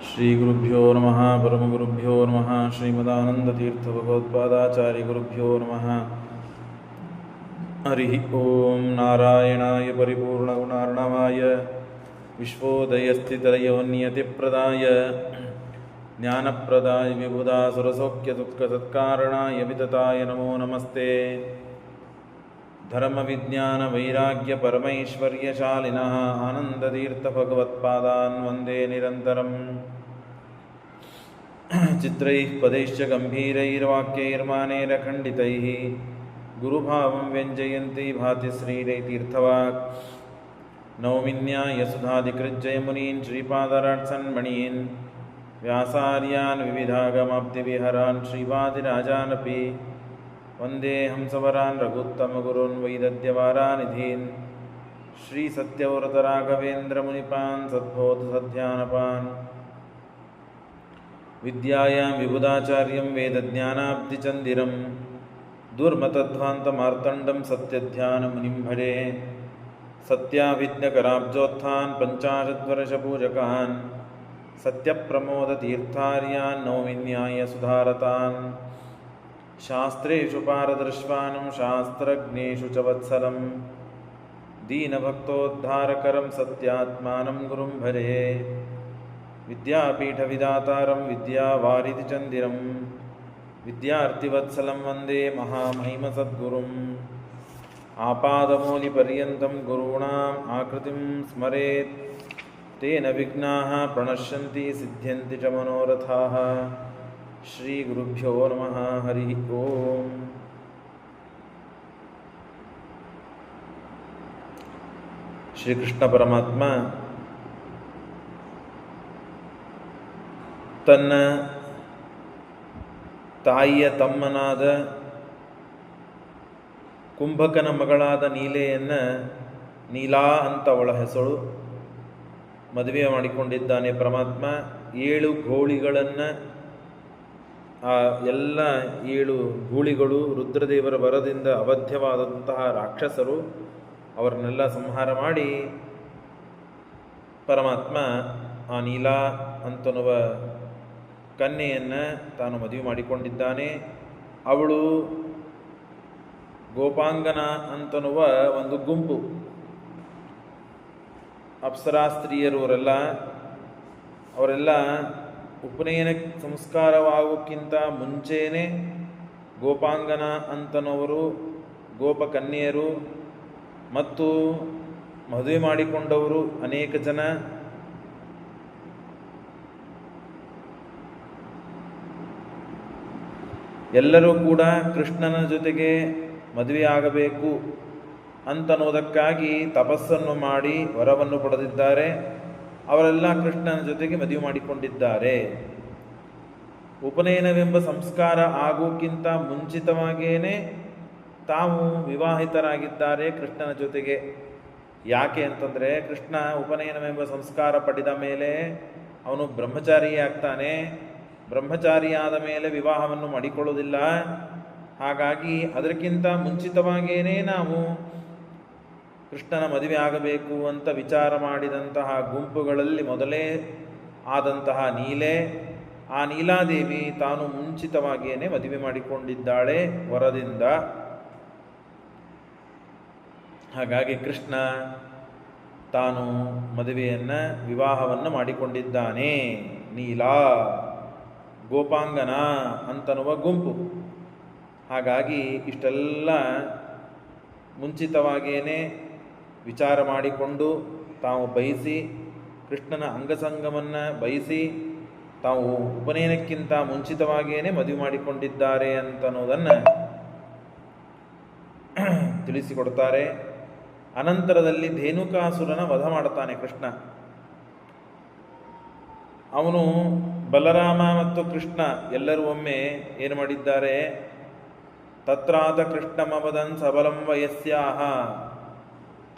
ಶ್ರೀಗುರುಭ್ಯೋ ನಮಃ ಪರಮಗುರುಭ್ಯೋ ನಮಃ ಶ್ರೀಮದಾನಂದತೀರ್ಥಭಗವತ್ಪಾದಾಚಾರ್ಯಗುರುಭ್ಯೋ ನಮಃ ಹರಿ ಓಂ ನಾರಾಯಣಾಯ ಪರಿಪೂರ್ಣಗುಣಾರ್ಣವಾಯ ವಿಶ್ವೋದಯಸ್ಥಿತಲಯೋನ್ಯತಿಪ್ರದಾಯ ಜ್ಞಾನಪ್ರದಾಯ ವಿಬುಧಾಸುರಸೌಖ್ಯದುಃಖಸತ್ಕಾರಣಾಯ ವಿತತಾಯ ನಮೋ ನಮಸ್ತೆ. ಧರ್ಮವಿಜ್ಞಾನವೈರಾಗ್ಯಪರಮೈಶ್ವರ್ಯಶಾಲಿನಃ ಆನಂದತೀರ್ಥಭಗವತ್ಪಾದಾನ್ ವಂದೇ ನಿರಂತರಂ. ಚಿತ್ರೈಃ ಪದೈಶ್ಚ ಗಂಭೀರೈರ್ವಾಕ್ಯೈರ್ಮಾನೈರಖಂಡಿತೈಃ ಗುರುಭಾವಂ ವ್ಯಂಜಯಂತಿ ಭಾತಿ ಶ್ರೀರೈತೀರ್ಥವಾಕ್. ನೌಮಿನ್ಯಾಯಸುಧಾಧಿಕೃಜ್ಜಯಮುನೀನ್ ಶ್ರೀಪಾದರಾಟ್ಸನ್ಮಣೀನ್ ವ್ಯಾಸಾರ್ಯಾನ್ ವಿವಿಧಾಗಮಾಬ್ಧಿವಿಹರಾನ್ ಶ್ರೀವಾದಿರಾಜಾನಪಿ ವಂದೇ ಹಂಸವರಾನ್ ರಘುತ್ತಮಗುರುನ್ ವೈದದ್ಯವಾರಾನಿಧೀನ್ ಶ್ರೀಸತ್ಯವ್ರತರಾಘವೇಂದ್ರಮುನಿಪಾನ್ ಸದ್ಭೋತ ಸಧ್ಯಾನಪಾನ್. ವಿದ್ಯಾಯಾಂ ವಿಬುಧಾಚಾರ್ಯಂ ವೇದಜ್ಞಾನಾಬ್ಧಿಚಂದಿರಂ ದುರ್ಮತಧ್ವಾಂತಮಾರ್ತಂಡಂ ಸತ್ಯಧ್ಯಾನಮುನಿಂ ಭಜೆ. ಸತ್ಯಾಭಿಜ್ಞಕರಾಬ್ಜೋತ್ಥಾನ್ ಪಂಚಾಶದ್ವರ್ಷಪೂಜಕಾನ್ ಸತ್ಯಪ್ರಮೋದತೀರ್ಥಾರ್ಯಾನ್ ನೌಮಿನ್ಯಾಯಸುಧಾರತಾನ್. ಶಾಸ್ತ್ರೇಷು ಪಾರದರ್ಶ್ವಾನಂ ಶಾಸ್ತ್ರಜ್ಞೇಷು ಚ ವತ್ಸಲಂ ದೀನಭಕ್ತೋದ್ಧಾರಕರಂ ಸತ್ಯಾತ್ಮಾನಂ ಗುರುಂ ಭಜೆ. ವಿದ್ಯಾಪೀಠವಿದಾತಾರಂ ವಿದ್ಯಾವಾರಿಧಿಚಂದಿರಂ ವಿದ್ಯಾರ್ಥಿವತ್ಸಲಂ ವಂದೇ ಮಹಾಮಹಿಮಸದ್ಗುರುಂ. ಆಪಾದಮೂಲಿಪರ್ಯಂతం ಗುರುಣಾಂ ಆಕೃತಿಂ ಸ್ಮರೇತ್ ತೇನ ವಿಘ್ನಾಃ ಪ್ರಣಶ್ಯಂತಿ ಸಿದ್ಧ್ಯಂತಿ ಚ ಮನೋರಥಾಃ. ಶ್ರೀ ಗುರುಭ್ಯೋ ನಮಃ ಹರಿ ಓಂ. ಶ್ರೀಕೃಷ್ಣ ಪರಮಾತ್ಮ ತನ್ನ ತಾಯಿಯ ತಮ್ಮನಾದ ಕುಂಭಕನ ಮಗಳಾದ ನೀಲೆಯನ್ನು, ನೀಲಾ ಅಂತ ಅವಳ ಹೆಸರು, ಮದುವೆ ಮಾಡಿಕೊಂಡಿದ್ದಾನೆ ಪರಮಾತ್ಮ. 7 ಗೋಳಿಗಳನ್ನು, ಆ ಎಲ್ಲ 7 ಗೂಳಿಗಳು ರುದ್ರದೇವರ ವರದಿಂದ ಅವಧ್ಯವಾದಂತಹ ರಾಕ್ಷಸರು, ಅವರನ್ನೆಲ್ಲ ಸಂಹಾರ ಮಾಡಿ ಪರಮಾತ್ಮ ಆ ನೀಲಾ ಅಂತನ್ನುವ ಕನ್ಯೆಯನ್ನು ತಾನು ಮದುವೆ ಮಾಡಿಕೊಂಡಿದ್ದಾನೆ. ಅವಳು ಗೋಪಾಂಗನ ಅಂತನ್ನುವ ಒಂದು ಗುಂಪು, ಅಪ್ಸರಾ ಸ್ತ್ರೀಯರು ಅವರೆಲ್ಲ ಉಪನಯನ ಸಂಸ್ಕಾರವಾಗೋಕ್ಕಿಂತ ಮುಂಚೆಯೇ ಗೋಪಾಂಗನ ಅಂತನವರು, ಗೋಪಕನ್ಯೆಯರು ಮತ್ತು ಮದುವೆ ಮಾಡಿಕೊಂಡವರು ಅನೇಕ ಜನ. ಎಲ್ಲರೂ ಕೂಡ ಕೃಷ್ಣನ ಜೊತೆಗೆ ಮದುವೆಯಾಗಬೇಕು ಅಂತನ್ನೋದಕ್ಕಾಗಿ ತಪಸ್ಸನ್ನು ಮಾಡಿ ವರವನ್ನು ಪಡೆದಿದ್ದಾರೆ. ಅವರೆಲ್ಲ ಕೃಷ್ಣನ ಜೊತೆಗೆ ಮದುವೆ ಮಾಡಿಕೊಂಡಿದ್ದಾರೆ. ಉಪನಯನವೆಂಬ ಸಂಸ್ಕಾರ ಆಗೋಕ್ಕಿಂತ ಮುಂಚಿತವಾಗಿಯೇ ತಾವು ವಿವಾಹಿತರಾಗಿದ್ದಾರೆ ಕೃಷ್ಣನ ಜೊತೆಗೆ. ಯಾಕೆ ಅಂತಂದರೆ, ಕೃಷ್ಣ ಉಪನಯನವೆಂಬ ಸಂಸ್ಕಾರ ಪಡೆದ ಮೇಲೆ ಅವನು ಬ್ರಹ್ಮಚಾರಿಯಾಗ್ತಾನೆ. ಬ್ರಹ್ಮಚಾರಿಯಾದ ಮೇಲೆ ವಿವಾಹವನ್ನು ಮಾಡಿಕೊಳ್ಳೋದಿಲ್ಲ. ಹಾಗಾಗಿ ಅದಕ್ಕಿಂತ ಮುಂಚಿತವಾಗಿಯೇ ನಾವು ಕೃಷ್ಣನ ಮದುವೆ ಆಗಬೇಕು ಅಂತ ವಿಚಾರ ಮಾಡಿದಂತಹ ಗುಂಪುಗಳಲ್ಲಿ ಮೊದಲೇ ಆದಂತಹ ನೀಲೆ, ಆ ನೀಲಾದೇವಿ ತಾನು ಮುಂಚಿತವಾಗಿಯೇ ಮದುವೆ ಮಾಡಿಕೊಂಡಿದ್ದಾಳೆ ವರದಿಂದ. ಹಾಗಾಗಿ ಕೃಷ್ಣ ತಾನು ಮದುವೆಯನ್ನು, ವಿವಾಹವನ್ನು ಮಾಡಿಕೊಂಡಿದ್ದಾನೆ. ನೀಲಾ, ಗೋಪಾಂಗನ ಅಂತನ್ನುವ ಗುಂಪು. ಹಾಗಾಗಿ ಇಷ್ಟೆಲ್ಲ ಮುಂಚಿತವಾಗಿಯೇ ವಿಚಾರ ಮಾಡಿಕೊಂಡು ತಾವು ಬಯಸಿ, ಕೃಷ್ಣನ ಅಂಗಸಂಗವನ್ನು ಬಯಸಿ ತಾವು ಉಪನಯನಕ್ಕಿಂತ ಮುಂಚಿತವಾಗಿಯೇ ಮದುವೆ ಮಾಡಿಕೊಂಡಿದ್ದಾರೆ ಅಂತನ್ನೋದನ್ನು ತಿಳಿಸಿಕೊಡ್ತಾರೆ. ಅನಂತರದಲ್ಲಿ ಧೇನುಕಾಸುರನ ವಧ ಮಾಡ್ತಾನೆ ಕೃಷ್ಣ. ಅವನು ಬಲರಾಮ ಮತ್ತು ಕೃಷ್ಣ ಎಲ್ಲರೂ ಒಮ್ಮೆ ಏನು ಮಾಡಿದ್ದಾರೆ, ತತ್ರಾತ ಕೃಷ್ಣಮವದನ್ ಸಬಲಂ ವಯಸ್ಯಾಹ,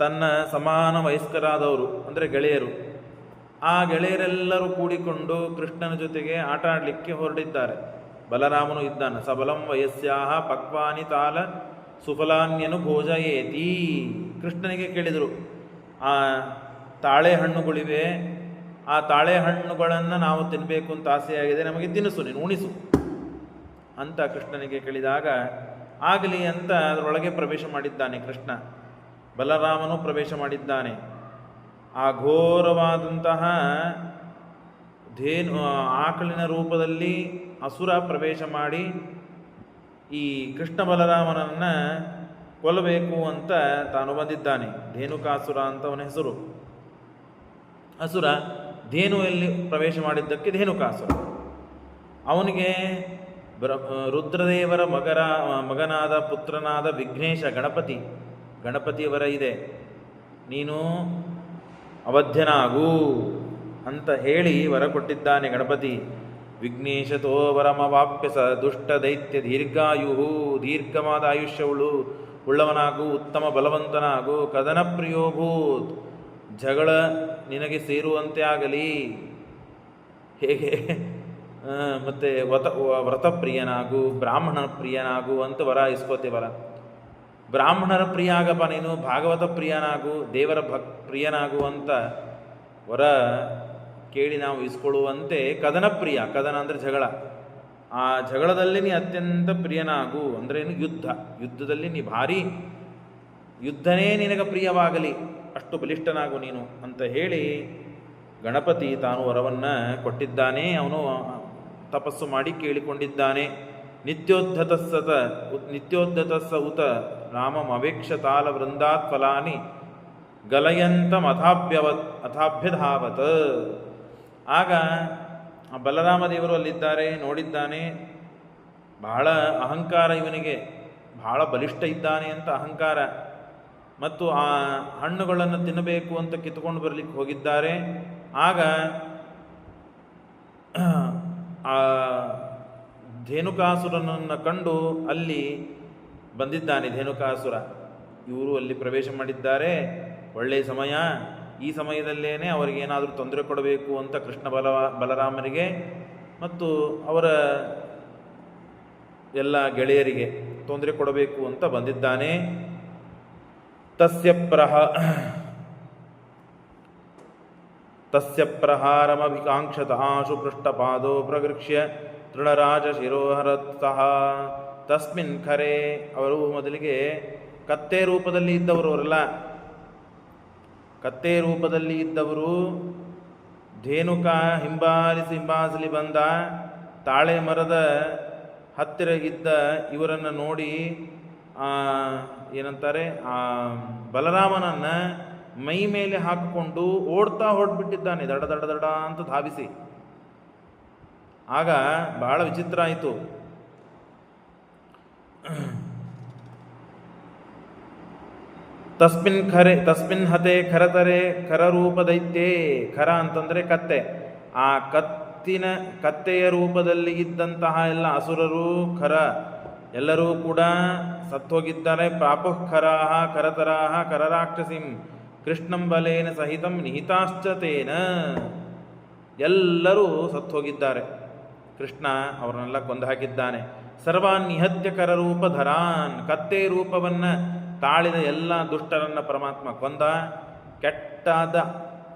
ತನ್ನ ಸಮಾನ ವಯಸ್ಕರಾದವರು ಅಂದರೆ ಗೆಳೆಯರು, ಆ ಗೆಳೆಯರೆಲ್ಲರೂ ಕೂಡಿಕೊಂಡು ಕೃಷ್ಣನ ಜೊತೆಗೆ ಆಟ ಆಡಲಿಕ್ಕೆ ಹೊರಟಿದ್ದಾರೆ. ಬಲರಾಮನು ಇದ್ದಾನೆ. ಸಬಲಂ ವಯಸ್ಯಾಹ ಪಕ್ವಾನಿ ತಾಲ ಸುಫಲಾನ್ಯನು ಭೋಜಯೇತಿ. ಕೃಷ್ಣನಿಗೆ ಕೇಳಿದರು, ಆ ತಾಳೆ ಹಣ್ಣುಗಳಿವೆ, ಆ ತಾಳೆ ಹಣ್ಣುಗಳನ್ನು ನಾವು ತಿನ್ನಬೇಕು ಅಂತ ಆಸೆಯಾಗಿದೆ, ನಮಗೆ ತಿನ್ನಿಸು, ನೀನು ಉಣಿಸು ಅಂತ ಕೃಷ್ಣನಿಗೆ ಕೇಳಿದಾಗ ಆಗಲಿ ಅಂತ ಅದರೊಳಗೆ ಪ್ರವೇಶ ಮಾಡಿದ್ದಾನೆ ಕೃಷ್ಣ. ಬಲರಾಮನು ಪ್ರವೇಶ ಮಾಡಿದ್ದಾನೆ. ಆ ಘೋರವಾದಂತಹ ಆಕಳಿನ ರೂಪದಲ್ಲಿ ಅಸುರ ಪ್ರವೇಶ ಮಾಡಿ ಈ ಕೃಷ್ಣ ಬಲರಾಮನನ್ನು ಕೊಲ್ಲಬೇಕು ಅಂತ ತಾನು ಬಂದಿದ್ದಾನೆ. ಧೇನುಕಾಸುರ ಅಂತ ಅವನ ಹೆಸರು. ಅಸುರ ಧೇನುವಲ್ಲಿ ಪ್ರವೇಶ ಮಾಡಿದ್ದಕ್ಕೆ ಧೇನುಕಾಸುರ. ಅವನಿಗೆ ರುದ್ರದೇವರ ಮಗನಾದ ಪುತ್ರನಾದ ವಿಘ್ನೇಶ ಗಣಪತಿಯವರ ಇದೆ, ನೀನು ಅವಧ್ಯನಾಗು ಅಂತ ಹೇಳಿ ವರ ಕೊಟ್ಟಿದ್ದಾನೆ ಗಣಪತಿ. ವಿಘ್ನೇಶತೋ ವರಮವಾಪ್ಯ ಸ ದುಷ್ಟ ದೈತ್ಯ ದೀರ್ಘವಾದ ಉಳ್ಳವನಾಗು, ಉತ್ತಮ ಬಲವಂತನಾಗು, ಕದನ ಪ್ರಿಯೋಭೂತ್, ಜಗಳ ನಿನಗೆ ಸೇರುವಂತೆ ಆಗಲಿ, ಹೇಗೆ ಮತ್ತು ವ್ರತಪ್ರಿಯನಾಗು, ಬ್ರಾಹ್ಮಣನ ಪ್ರಿಯನಾಗು ಅಂತ ವರ ಇಸ್ಕೋತೇವರ. ಬ್ರಾಹ್ಮಣರ ಪ್ರಿಯ ಆಗಪ್ಪ ನೀನು, ಭಾಗವತ ಪ್ರಿಯನಾಗು, ದೇವರ ಪ್ರಿಯನಾಗು ಅಂತ ವರ ಕೇಳಿ ನಾವು ಇಸ್ಕೊಳ್ಳುವಂತೆ ಕದನ ಅಂದರೆ ಜಗಳ, ಆ ಜಗಳದಲ್ಲಿ ನೀ ಅತ್ಯಂತ ಪ್ರಿಯನಾಗು ಅಂದ್ರೇನು ಯುದ್ಧದಲ್ಲಿ ನೀ ಭಾರಿ ಯುದ್ಧನೇ ನಿನಗೆ ಪ್ರಿಯವಾಗಲಿ, ಅಷ್ಟು ಬಲಿಷ್ಠನಾಗು ನೀನು ಅಂತ ಹೇಳಿ ಗಣಪತಿ ತಾನು ವರವನ್ನು ಕೊಟ್ಟಿದ್ದಾನೆ. ಅವನು ತಪಸ್ಸು ಮಾಡಿ ಕೇಳಿಕೊಂಡಿದ್ದಾನೆ. ನಿತ್ಯೋದ್ಧತಸ್ಸ ಉತ ರಾಮಮವೇಕ್ಷತಾಲ ವೃಂದಾತ್ ಫಲಾನಿ ಗಲಯಂತಮಥಾಭ್ಯಧಾವತ್. ಆಗ ಬಲರಾಮ ದೇವರು ಅಲ್ಲಿದ್ದಾರೆ, ನೋಡಿದ್ದಾನೆ. ಬಹಳ ಅಹಂಕಾರ ಇವನಿಗೆ, ಬಹಳ ಬಲಿಷ್ಠ ಇದ್ದಾನೆ ಅಂತ ಅಹಂಕಾರ. ಮತ್ತು ಆ ಹಣ್ಣುಗಳನ್ನು ತಿನ್ನಬೇಕು ಅಂತ ಕಿತ್ತುಕೊಂಡು ಬರಲಿಕ್ಕೆ ಹೋಗಿದ್ದಾರೆ. ಆಗ ಆ ಧೇನುಕಾಸುರನನ್ನು ಕಂಡು ಅಲ್ಲಿ ಬಂದಿದ್ದಾನೆ ಧೇನುಕಾಸುರ. ಇವರು ಅಲ್ಲಿ ಪ್ರವೇಶ ಮಾಡಿದ್ದಾರೆ, ಒಳ್ಳೆಯ ಸಮಯ, ಈ ಸಮಯದಲ್ಲೇನೆ ಅವರಿಗೇನಾದರೂ ತೊಂದರೆ ಕೊಡಬೇಕು ಅಂತ ಕೃಷ್ಣ ಬಲರಾಮರಿಗೆ ಮತ್ತು ಅವರ ಎಲ್ಲ ಗೆಳೆಯರಿಗೆ ತೊಂದರೆ ಕೊಡಬೇಕು ಅಂತ ಬಂದಿದ್ದಾನೆ. ತಸ್ಯ ಪ್ರಹಾರಮಭಿಕಾಂಕ್ಷತ ಆಶು ಪೃಷ್ಠಪಾದೋ ಪ್ರಗೃಕ್ಷ್ಯ ತೃಣರಾಜ ಶಿರೋಹರತಃ. ತಸ್ಮಿನ್ ಖರೆ, ಅವರು ಮೊದಲಿಗೆ ಕತ್ತೆ ರೂಪದಲ್ಲಿ ಇದ್ದವರು, ಅವರೆಲ್ಲ ಕತ್ತೆ ರೂಪದಲ್ಲಿ ಇದ್ದವರು. ಧೇನುಕ ಹಿಂಬಾಲಿಸಿ ಬಂದ ತಾಳೆ ಮರದ ಹತ್ತಿರ ಇದ್ದ ಇವರನ್ನು ನೋಡಿ ಏನಂತಾರೆ, ಆ ಬಲರಾಮನನ್ನು ಮೈ ಮೇಲೆ ಹಾಕಿಕೊಂಡು ಓಡ್ತಾ ಹೊರಟ್ಬಿಟ್ಟಿದ್ದಾನೆ, ದಡ ದಡ ದಡ ಅಂತ ಧಾವಿಸಿ. ಆಗ ಬಹಳ ವಿಚಿತ್ರ ಆಯಿತು. ತಸ್ಮಿನ್ ಹತೆ ಖರತರೆ ಖರರೂಪ ದೈತ್ಯೇ. ಖರ ಅಂತಂದರೆ ಕತ್ತೆ. ಆ ಕತ್ತೆಯ ರೂಪದಲ್ಲಿ ಇದ್ದಂತಹ ಎಲ್ಲ ಅಸುರರು, ಖರ ಎಲ್ಲರೂ ಕೂಡ ಸತ್ತೋಗಿದ್ದಾರೆ. ಪ್ರಾಪುಃ ಖರಾಹ ಖರತರಾಹ ಖರರಾಕ್ಷಸಿಂ ಕೃಷ್ಣಂ ಬಲೇನ ಸಹಿತಂ ನಿಹಿತಾಶ್ಚತೇನ. ಎಲ್ಲರೂ ಸತ್ತೋಗಿದ್ದಾರೆ, ಕೃಷ್ಣ ಅವರನ್ನೆಲ್ಲ ಕೊಂದು ಹಾಕಿದ್ದಾನೆ. ಸರ್ವಾನ್ ನಿಹತ್ಯ ಕರರೂಪ ಧರಾನ್, ಕತ್ತೆ ರೂಪವನ್ನು ತಾಳಿದ ಎಲ್ಲ ದುಷ್ಟರನ್ನು ಪರಮಾತ್ಮ ಕೊಂದ. ಕೆಟ್ಟಾದ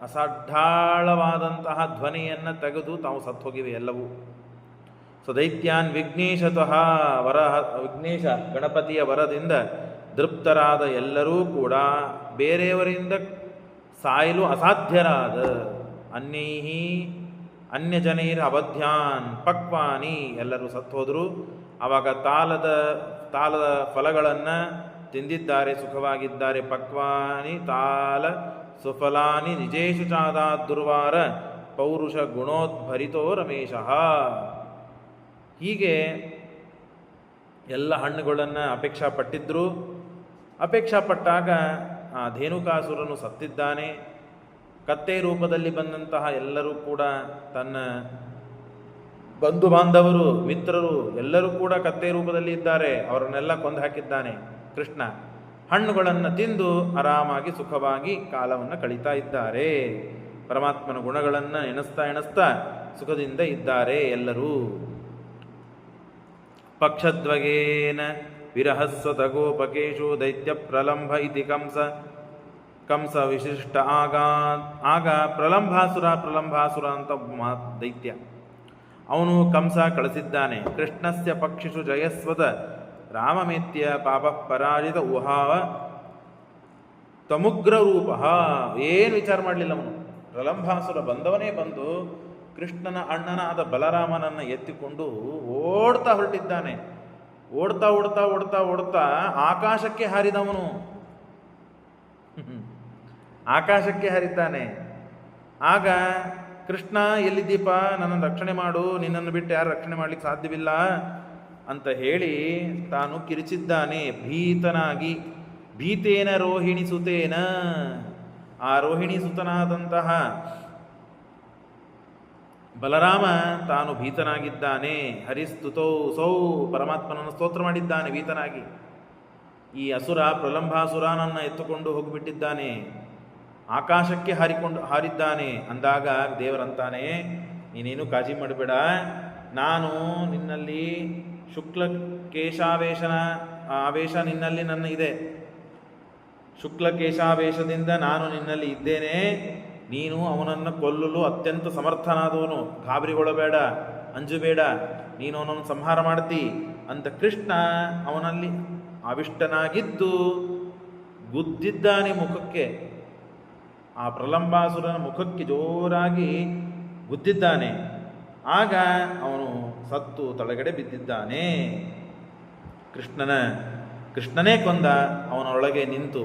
ಅಸಡ್ಡಾಳವಾದಂತಹ ಧ್ವನಿಯನ್ನು ತೆಗೆದು ತಾವು ಸತ್ತೋಗಿವೆ ಎಲ್ಲವೂ. ದೈತ್ಯಾನ್ ವಿಘ್ನೇಶತಃ ವಿಘ್ನೇಶ ಗಣಪತಿಯ ವರದಿಂದ ದೃಪ್ತರಾದ ಎಲ್ಲರೂ ಕೂಡ ಬೇರೆಯವರಿಂದ ಸಾಯಲು ಅಸಾಧ್ಯರಾದ. ಅನ್ಯಜನೈರ್ ಅವಧ್ಯಾನ್ ಪಕ್ವಾನಿ, ಎಲ್ಲರೂ ಸತ್ತೋದ್ರು. ಆವಾಗ ತಾಲದ ಫಲಗಳನ್ನು ತಿಂದಿದ್ದಾರೆ, ಸುಖವಾಗಿದ್ದಾರೆ. ಪಕ್ವಾನಿ ತಾಲ ಸುಫಲಾನಿ ನಿಜೇಶು ಚಾದಾತ್ ದುರ್ವಾರ ಪೌರುಷ ಗುಣೋದ್ಭರಿತೋ ರಮೇಶಃ. ಹೀಗೆ ಎಲ್ಲ ಹಣ್ಣುಗಳನ್ನು ಅಪೇಕ್ಷಾ ಪಟ್ಟಿದ್ರು. ಅಪೇಕ್ಷಾ ಪಟ್ಟಾಗ ಆ ಧೇನುಕಾಸುರನು ಸತ್ತಿದ್ದಾನೆ. ಕತ್ತೆ ರೂಪದಲ್ಲಿ ಬಂದಂತಹ ಎಲ್ಲರೂ ಕೂಡ ತನ್ನ ಬಂಧು ಬಾಂಧವರು, ಮಿತ್ರರು ಎಲ್ಲರೂ ಕೂಡ ಕತ್ತೆ ರೂಪದಲ್ಲಿ ಇದ್ದಾರೆ, ಅವರನ್ನೆಲ್ಲ ಕೊಂದು ಹಾಕಿದ್ದಾನೆ ಕೃಷ್ಣ. ಹಣ್ಣುಗಳನ್ನು ತಿಂದು ಆರಾಮಾಗಿ ಸುಖವಾಗಿ ಕಾಲವನ್ನು ಕಳೀತಾ ಇದ್ದಾರೆ. ಪರಮಾತ್ಮನ ಗುಣಗಳನ್ನು ಎಣಿಸ್ತಾ ಸುಖದಿಂದ ಇದ್ದಾರೆ ಎಲ್ಲರೂ. ಪಕ್ಷದ್ವಗೇನ ವಿರಹಸ್ವತ ಗೋಪಕೇಶು ದೈತ್ಯ ಪ್ರಲಂಭ ಇತಿ ಕಂಸ ಕಂಸ ವಿಶಿಷ್ಟ ಆಗ ಪ್ರಲಂಬಾಸುರ ಅಂತ ದೈತ್ಯ, ಅವನು ಕಂಸ ಕಳಿಸಿದ್ದಾನೆ. ಕೃಷ್ಣಸ್ಯ ಪಕ್ಷಿಷು ಜಯಸ್ವದ ರಾಮಮೇತ್ಯ ಪಾಪ ಪರಾಜಿತ ಊಹಾವ ತಮುಗ್ರ ರೂಪ. ಏನು ವಿಚಾರ ಮಾಡಲಿಲ್ಲ ಅವನು. ಪ್ರಲಂಬಾಸುರ ಬಂದವನೇ ಬಂದು ಕೃಷ್ಣನ ಅಣ್ಣನಾದ ಬಲರಾಮನನ್ನು ಎತ್ತಿಕೊಂಡು ಓಡ್ತಾ ಹೊರಟಿದ್ದಾನೆ. ಓಡ್ತಾ ಓಡ್ತಾ ಓಡ್ತಾ ಓಡ್ತಾ ಆಕಾಶಕ್ಕೆ ಹಾರಿದವನು. ಆಕಾಶಕ್ಕೆ ಹಾರಿದ್ದಾನೆ. ಆಗ ಕೃಷ್ಣ ಎಲ್ಲಿದ್ದೀಪ, ನನ್ನನ್ನು ರಕ್ಷಣೆ ಮಾಡು, ನಿನ್ನನ್ನು ಬಿಟ್ಟು ಯಾರು ರಕ್ಷಣೆ ಮಾಡ್ಲಿಕ್ಕೆ ಸಾಧ್ಯವಿಲ್ಲ ಅಂತ ಹೇಳಿ ತಾನು ಕಿರಿಚಿದ್ದಾನೆ ಭೀತನಾಗಿ. ಭೀತೇನ ರೋಹಿಣಿ ಸುತೇನ, ಆ ರೋಹಿಣಿ ಸುತನಾದಂತಹ ಬಲರಾಮ ತಾನು ಭೀತನಾಗಿದ್ದಾನೆ. ಹರಿಸ್ತುತೌ ಸೌ, ಪರಮಾತ್ಮನನ್ನು ಸ್ತೋತ್ರ ಮಾಡಿದ್ದಾನೆ ಭೀತನಾಗಿ. ಈ ಅಸುರ ಪ್ರಲಂಬಾಸುರನನ್ನು ಎತ್ತುಕೊಂಡು ಹೋಗಿಬಿಟ್ಟಿದ್ದಾನೆ, ಆಕಾಶಕ್ಕೆ ಹಾರಿದ್ದಾನೆ. ಅಂದಾಗ ದೇವರಂತಾನೆ, ನೀನೇನು ಕಾಳಜಿ ಮಾಡಬೇಡ, ನಾನು ನಿನ್ನಲ್ಲಿ ಶುಕ್ಲ ಕೇಶಾವೇಶನ ಆವೇಶ ನಿನ್ನಲ್ಲಿ ನನ್ನ ಇದೆ. ಶುಕ್ಲ ಕೇಶಾವೇಶದಿಂದ ನಾನು ನಿನ್ನಲ್ಲಿ ಇದ್ದೇನೆ. ನೀನು ಅವನನ್ನು ಕೊಲ್ಲಲು ಅತ್ಯಂತ ಸಮರ್ಥನಾದವನು, ಗಾಬರಿಗೊಳ್ಳಬೇಡ, ಅಂಜಬೇಡ, ನೀನು ಅವನನ್ನು ಸಂಹಾರ ಮಾಡ್ತಿ ಅಂತ ಕೃಷ್ಣ ಅವನಲ್ಲಿ ಆವಿಷ್ಟನಾಗಿದ್ದು ಗುದ್ದಿದ್ದಾನೆ ಮುಖಕ್ಕೆ. ಆ ಪ್ರಲಂಬಾಸುರನ ಮುಖಕ್ಕೆ ಜೋರಾಗಿ ಗುದ್ದಿದ್ದಾನೆ. ಆಗ ಅವನು ಸತ್ತು ತಳಗಡೆ ಬಿದ್ದಿದ್ದಾನೆ. ಕೃಷ್ಣನೇ ಕೊಂದ. ಅವನೊಳಗೆ ನಿಂತು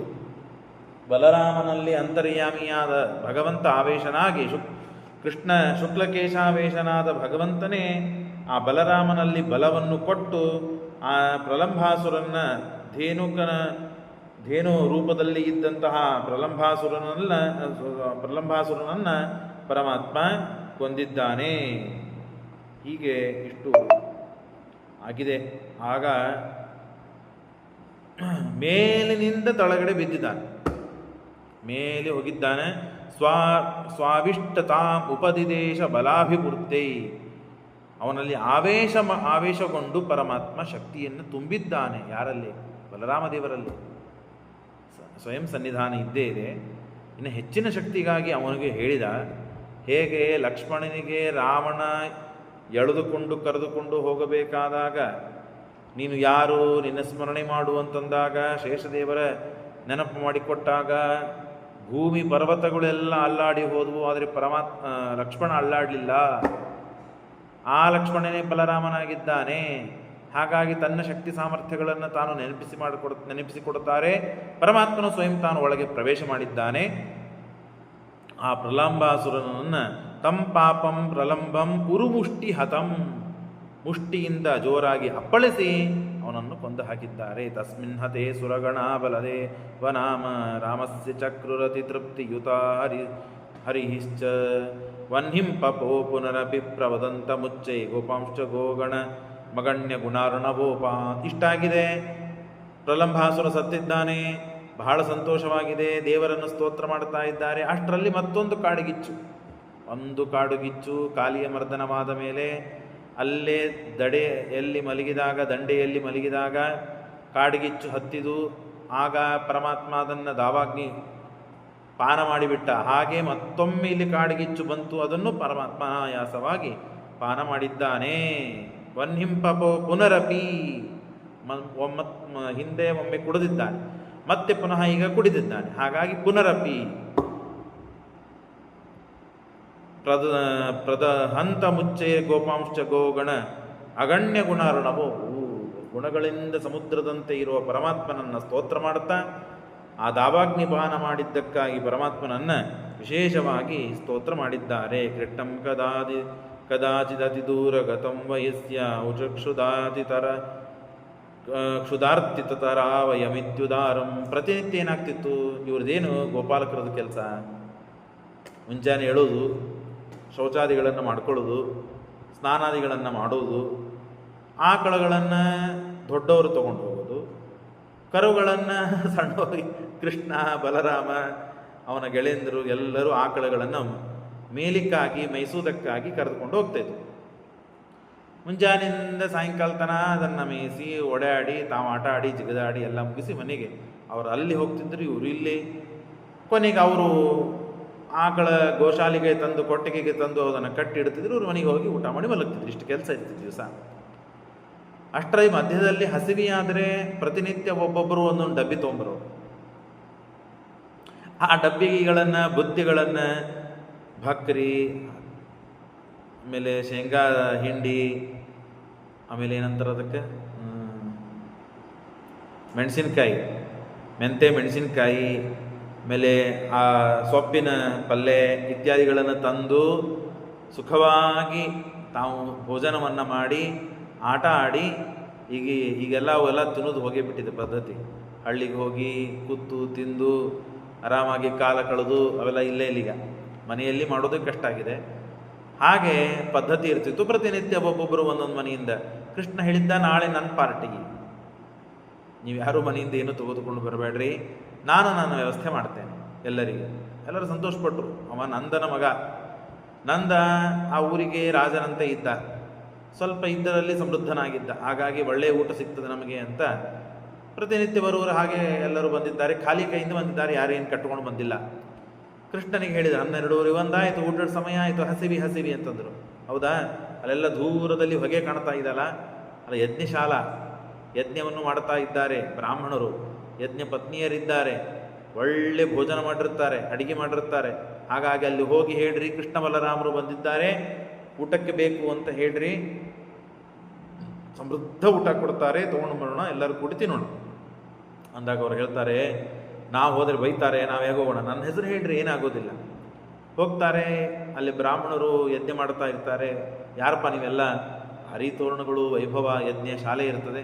ಬಲರಾಮನಲ್ಲಿ ಅಂತರ್ಯಾಮಿಯಾದ ಭಗವಂತ ಆವೇಶನಾಗಿ ಕೃಷ್ಣ ಶುಕ್ಲಕೇಶಾವೇಶನಾದ ಭಗವಂತನೇ ಆ ಬಲರಾಮನಲ್ಲಿ ಬಲವನ್ನು ಕೊಟ್ಟು ಆ ಪ್ರಲಂಬಾಸುರನ ಧೇನು ರೂಪದಲ್ಲಿ ಇದ್ದಂತಹ ಪ್ರಲಂಬಾಸುರನನ್ನ ಪರಮಾತ್ಮ ಕೊಂದಿದ್ದಾನೆ. ಹೀಗೆ ಇಷ್ಟು ಆಗಿದೆ. ಆಗ ಮೇಲಿನಿಂದ ತಳಗಡೆ ಬಿದ್ದಿದ್ದಾನೆ, ಮೇಲೆ ಹೋಗಿದ್ದಾನೆ. ಸ್ವಾವಿಷ್ಟತಾಂ ಉಪದಿದೇಶ ಬಲಾಭಿವೃದ್ಧೈ, ಅವನಲ್ಲಿ ಆವೇಶಗೊಂಡು ಪರಮಾತ್ಮ ಶಕ್ತಿಯನ್ನು ತುಂಬಿದ್ದಾನೆ. ಯಾರಲ್ಲಿ? ಬಲರಾಮದೇವರಲ್ಲಿ ಸ್ವಯಂ ಸನ್ನಿಧಾನ ಇದ್ದೇ ಇದೆ. ಇನ್ನು ಹೆಚ್ಚಿನ ಶಕ್ತಿಗಾಗಿ ಅವನಿಗೆ ಹೇಳಿದ. ಹೇಗೆ ಲಕ್ಷ್ಮಣನಿಗೆ ರಾವಣ ಎಳೆದುಕೊಂಡು ಕರೆದುಕೊಂಡು ಹೋಗಬೇಕಾದಾಗ ನೀನು ಯಾರು, ನಿನ್ನ ಸ್ಮರಣೆ ಮಾಡು ಅಂತಂದಾಗ ಶೇಷದೇವರ ನೆನಪು ಮಾಡಿಕೊಟ್ಟಾಗ ಭೂಮಿ ಪರ್ವತಗಳೆಲ್ಲ ಅಲ್ಲಾಡಿ ಹೋದವು, ಆದರೆ ಲಕ್ಷ್ಮಣ ಅಲ್ಲಾಡಲಿಲ್ಲ. ಆ ಲಕ್ಷ್ಮಣನೇ ಬಲರಾಮನಾಗಿದ್ದಾನೆ. ಹಾಗಾಗಿ ತನ್ನ ಶಕ್ತಿ ಸಾಮರ್ಥ್ಯಗಳನ್ನು ತಾನು ನೆನಪಿಸಿಕೊಡುತ್ತಾರೆ. ಪರಮಾತ್ಮನು ಸ್ವಯಂ ತಾನು ಒಳಗೆ ಪ್ರವೇಶ ಮಾಡಿದ್ದಾನೆ. ಆ ಪ್ರಲಂಬಾಸುರನನ್ನು ತಂ ಪಾಪಂ ಪ್ರಲಂಬಂ ಉರುಮುಷ್ಟಿ ಹತಂ, ಮುಷ್ಟಿಯಿಂದ ಜೋರಾಗಿ ಅಪ್ಪಳಿಸಿ ಅವನನ್ನು ಕೊಂದು ಹಾಕಿದ್ದಾರೆ. ತಸ್ಮಿನ್ ಹತೆ ಸುರಗಣ ಬಲದೆ ವನಾಮ ರಾಮಸ್ಯ ಚಕ್ರುರತಿ ತೃಪ್ತಿಯುತ ಹರಿಶ್ಚ ವನ್ಹಿಂ ಪಪೋ ಪುನರಪಿ ಪ್ರವದಂತ ಮುಚ್ಚೈ ಗೋಪಾಂಶ್ಚ ಗೋಗಣ ಮಗಣ್ಯ ಗುಣಾರ್ಣವೋಪ. ಇಷ್ಟಾಗಿದೆ. ಪ್ರಲಂಬಾಸುರ ಸತ್ತಿದ್ದಾನೆ, ಬಹಳ ಸಂತೋಷವಾಗಿದೆ, ದೇವರನ್ನು ಸ್ತೋತ್ರ ಮಾಡ್ತಾ ಇದ್ದಾರೆ. ಅಷ್ಟರಲ್ಲಿ ಮತ್ತೊಂದು ಕಾಡುಗಿಚ್ಚು ಕಾಲಿಯ ಮರ್ದನವಾದ ಮೇಲೆ ಅಲ್ಲೇ ದಂಡೆಯಲ್ಲಿ ಮಲಗಿದಾಗ ಕಾಡುಗಿಚ್ಚು ಹತ್ತಿದು. ಆಗ ಪರಮಾತ್ಮ ಅದನ್ನು ದಾವಾಗ್ನಿ ಪಾನ ಮಾಡಿಬಿಟ್ಟ. ಹಾಗೆ ಮತ್ತೊಮ್ಮೆ ಇಲ್ಲಿ ಕಾಡುಗಿಚ್ಚು ಬಂತು, ಅದನ್ನು ಪರಮಾತ್ಮ ಆಯಾಸವಾಗಿ ಪಾನ ಮಾಡಿದ್ದಾನೆ. ವನ್ಹಿಂಪಪೋ ಪುನರಪಿ, ಹಿಂದೆ ಒಮ್ಮೆ ಕುಡಿದಿದ್ದಾನೆ, ಮತ್ತೆ ಪುನಃ ಈಗ ಕುಡಿದಿದ್ದಾನೆ. ಹಾಗಾಗಿ ಪುನರಪಿ ಹಂತ ಮುಚ್ಚೆ ಗೋಪಾಂಶ್ಚ ಗೋಗಣ ಅಗಣ್ಯ ಗುಣಾರ್ಣವೋ. ಗುಣಗಳಿಂದ ಸಮುದ್ರದಂತೆ ಇರುವ ಪರಮಾತ್ಮನನ್ನು ಸ್ತೋತ್ರ ಮಾಡುತ್ತಾ ಆ ದಾವಾಗ್ನಿ ಪಾನ ಮಾಡಿದ್ದಕ್ಕಾಗಿ ಪರಮಾತ್ಮನನ್ನು ವಿಶೇಷವಾಗಿ ಸ್ತೋತ್ರ ಮಾಡಿದ್ದಾರೆ. ಕೃಷ್ಣಂ ಕದಾಚಿದತಿ ದೂರಗತಂ ವಯಸ್ಯ ಉಚಕ್ಷುದಾತಿತರ ಕ್ಷುಧಾರ್ತಿತರಾವಯಮಿತ್ಯುದಾರಂ. ಪ್ರತಿನಿತ್ಯ ಏನಾಗ್ತಿತ್ತು ಇವ್ರದ್ದೇನು ಗೋಪಾಲಕರದ ಕೆಲಸ? ಮುಂಜಾನೆ ಹೇಳೋದು, ಶೌಚಾದಿಗಳನ್ನು ಮಾಡ್ಕೊಳ್ಳೋದು, ಸ್ನಾನಾದಿಗಳನ್ನು ಮಾಡೋದು, ಆಕಳುಗಳನ್ನು ದೊಡ್ಡವರು ತಗೊಂಡು ಹೋಗೋದು, ಕರುಗಳನ್ನು ಸಣ್ಣವರಿಗೆ ಕೃಷ್ಣ ಬಲರಾಮ ಅವನ ಗೆಳೆಯಂದರು ಎಲ್ಲರೂ ಆಕಳುಗಳನ್ನು ಮೇಲಿಕ್ಕಾಗಿ ಮೈಸೂದಕ್ಕಾಗಿ ಕರೆದುಕೊಂಡು ಹೋಗ್ತಾಯಿದ್ರು. ಮುಂಜಾನೆಯಿಂದ ಸಾಯಂಕಾಲ ತನಕ ಅದನ್ನು ಮೇಯಿಸಿ ಓಡಾಡಿ ತಾವು ಆಟ ಆಡಿ ಜಿಗದಾಡಿ ಎಲ್ಲ ಮುಗಿಸಿ ಮನೆಗೆ ಅವರು ಅಲ್ಲಿ ಹೋಗ್ತಿದ್ರು, ಇವರು ಇಲ್ಲಿ ಕೊನೆಗೆ ಅವರು ಆಕಳ ಗೋಶಾಲೆಗೆ ತಂದು ಕೊಟ್ಟಿಗೆಗೆ ತಂದು ಅದನ್ನು ಕಟ್ಟಿ ಇಡ್ತಿದ್ರು, ಅವ್ರ ಮನೆಗೆ ಹೋಗಿ ಊಟ ಮಾಡಿ ಮಲಗ್ತಿದ್ರು. ಇಷ್ಟು ಕೆಲಸ ಇರ್ತಿತ್ತು ದಿವಸ. ಅಷ್ಟರ ಮಧ್ಯದಲ್ಲಿ ಹಸಿವಿಯಾದರೆ ಪ್ರತಿನಿತ್ಯ ಒಬ್ಬೊಬ್ಬರು ಒಂದೊಂದು ಡಬ್ಬಿ ತೊಗೊಂಬರೋರು. ಆ ಡಬ್ಬಿಗಳನ್ನು ಬುತ್ತಿಗಳನ್ನು ಭಕ್ರಿ, ಆಮೇಲೆ ಶೇಂಗಾ ಹಿಂಡಿ, ಆಮೇಲೆ ಏನಂತಾರೆ ಅದಕ್ಕೆ ಮೆಣಸಿನ್ಕಾಯಿ, ಮೆಂತೆ ಮೆಣಸಿನ್ಕಾಯಿ, ಆಮೇಲೆ ಆ ಸೊಪ್ಪಿನ ಪಲ್ಯ ಇತ್ಯಾದಿಗಳನ್ನು ತಂದು ಸುಖವಾಗಿ ತಾವು ಭೋಜನವನ್ನು ಮಾಡಿ ಆಟ ಆಡಿ ಈಗೆಲ್ಲ ಅವೆಲ್ಲ ತಿನ್ನೋದು ಹೋಗಿಬಿಟ್ಟಿದೆ ಪದ್ಧತಿ. ಹಳ್ಳಿಗೆ ಹೋಗಿ ಕೂತು ತಿಂದು ಆರಾಮಾಗಿ ಕಾಲ ಕಳೆದು ಅವೆಲ್ಲ ಇಲ್ಲೇ ಇಲ್ಲಿಗ ಮನೆಯಲ್ಲಿ ಮಾಡೋದು ಕಷ್ಟ ಆಗಿದೆ. ಹಾಗೆ ಪದ್ಧತಿ ಇರ್ತಿತ್ತು. ಪ್ರತಿನಿತ್ಯ ಒಬ್ಬೊಬ್ಬರು ಒಂದೊಂದು ಮನೆಯಿಂದ. ಕೃಷ್ಣ ಹೇಳಿದ್ದ, ನಾಳೆ ನನ್ನ ಪಾರ್ಟಿಗೆ ನೀವು ಯಾರೂ ಮನೆಯಿಂದ ಏನೂ ತೆಗೆದುಕೊಂಡು ಬರಬೇಡ್ರಿ, ನಾನು ವ್ಯವಸ್ಥೆ ಮಾಡ್ತೇನೆ ಎಲ್ಲರಿಗೆ. ಎಲ್ಲರೂ ಸಂತೋಷಪಟ್ಟರು. ಅವ ನಂದನ ಮಗ. ನಂದ ಆ ಊರಿಗೆ ರಾಜನಂತೆ ಇದ್ದ, ಸ್ವಲ್ಪ ಇದ್ದರಲ್ಲಿ ಸಮೃದ್ಧನಾಗಿದ್ದ. ಹಾಗಾಗಿ ಒಳ್ಳೆಯ ಊಟ ಸಿಗ್ತದೆ ನಮಗೆ ಅಂತ ಪ್ರತಿನಿತ್ಯ ಬರುವರು. ಹಾಗೆ ಎಲ್ಲರೂ ಬಂದಿದ್ದಾರೆ, ಖಾಲಿ ಕೈಯಿಂದ ಬಂದಿದ್ದಾರೆ, ಯಾರೇನು ಕಟ್ಕೊಂಡು ಬಂದಿಲ್ಲ. ಕೃಷ್ಣನಿಗೆ ಹೇಳಿದ, 12:30 ಒಂದಾಯಿತು, ಊಟದ ಸಮಯ ಆಯಿತು, ಹಸಿವಿ ಅಂತಂದರು. ಹೌದಾ? ಅಲ್ಲೆಲ್ಲ ದೂರದಲ್ಲಿ ಹೊಗೆ ಕಾಣ್ತಾ ಇದಲ್ಲ, ಅಲ್ಲ ಯಜ್ಞಶಾಲ, ಯಜ್ಞವನ್ನು ಮಾಡ್ತಾ ಇದ್ದಾರೆ ಬ್ರಾಹ್ಮಣರು, ಯಜ್ಞ ಪತ್ನಿಯರಿದ್ದಾರೆ, ಒಳ್ಳೆ ಭೋಜನ ಮಾಡಿರ್ತಾರೆ, ಅಡಿಗೆ ಮಾಡಿರ್ತಾರೆ. ಹಾಗಾಗಿ ಅಲ್ಲಿ ಹೋಗಿ ಹೇಳ್ರಿ, ಕೃಷ್ಣ ಬಲರಾಮರು ಬಂದಿದ್ದಾರೆ, ಊಟಕ್ಕೆ ಬೇಕು ಅಂತ ಹೇಳ್ರಿ, ಸಮೃದ್ಧ ಊಟ ಕೊಡ್ತಾರೆ, ತೊಗೊಂಡು ಬರೋಣ, ಎಲ್ಲರೂ ಕೂಡಿ ತಿನ್ನೋಣ ಅಂದಾಗ ಅವ್ರು ಹೇಳ್ತಾರೆ, ನಾವು ಹೋದರೆ ಬೈತಾರೆ, ನಾವು ಹೇಗೆ ಹೋಗೋಣ, ನನ್ನ ಹೆಸರು ಹೇಳ್ರಿ, ಏನಾಗೋದಿಲ್ಲ. ಹೋಗ್ತಾರೆ. ಅಲ್ಲಿ ಬ್ರಾಹ್ಮಣರು ಯಜ್ಞ ಮಾಡ್ತಾ ಇರ್ತಾರೆ. ಯಾರಪ್ಪ ನೀವೆಲ್ಲ? ಹರಿತೋರಣಗಳು, ವೈಭವ, ಯಜ್ಞ ಶಾಲೆ ಇರ್ತದೆ.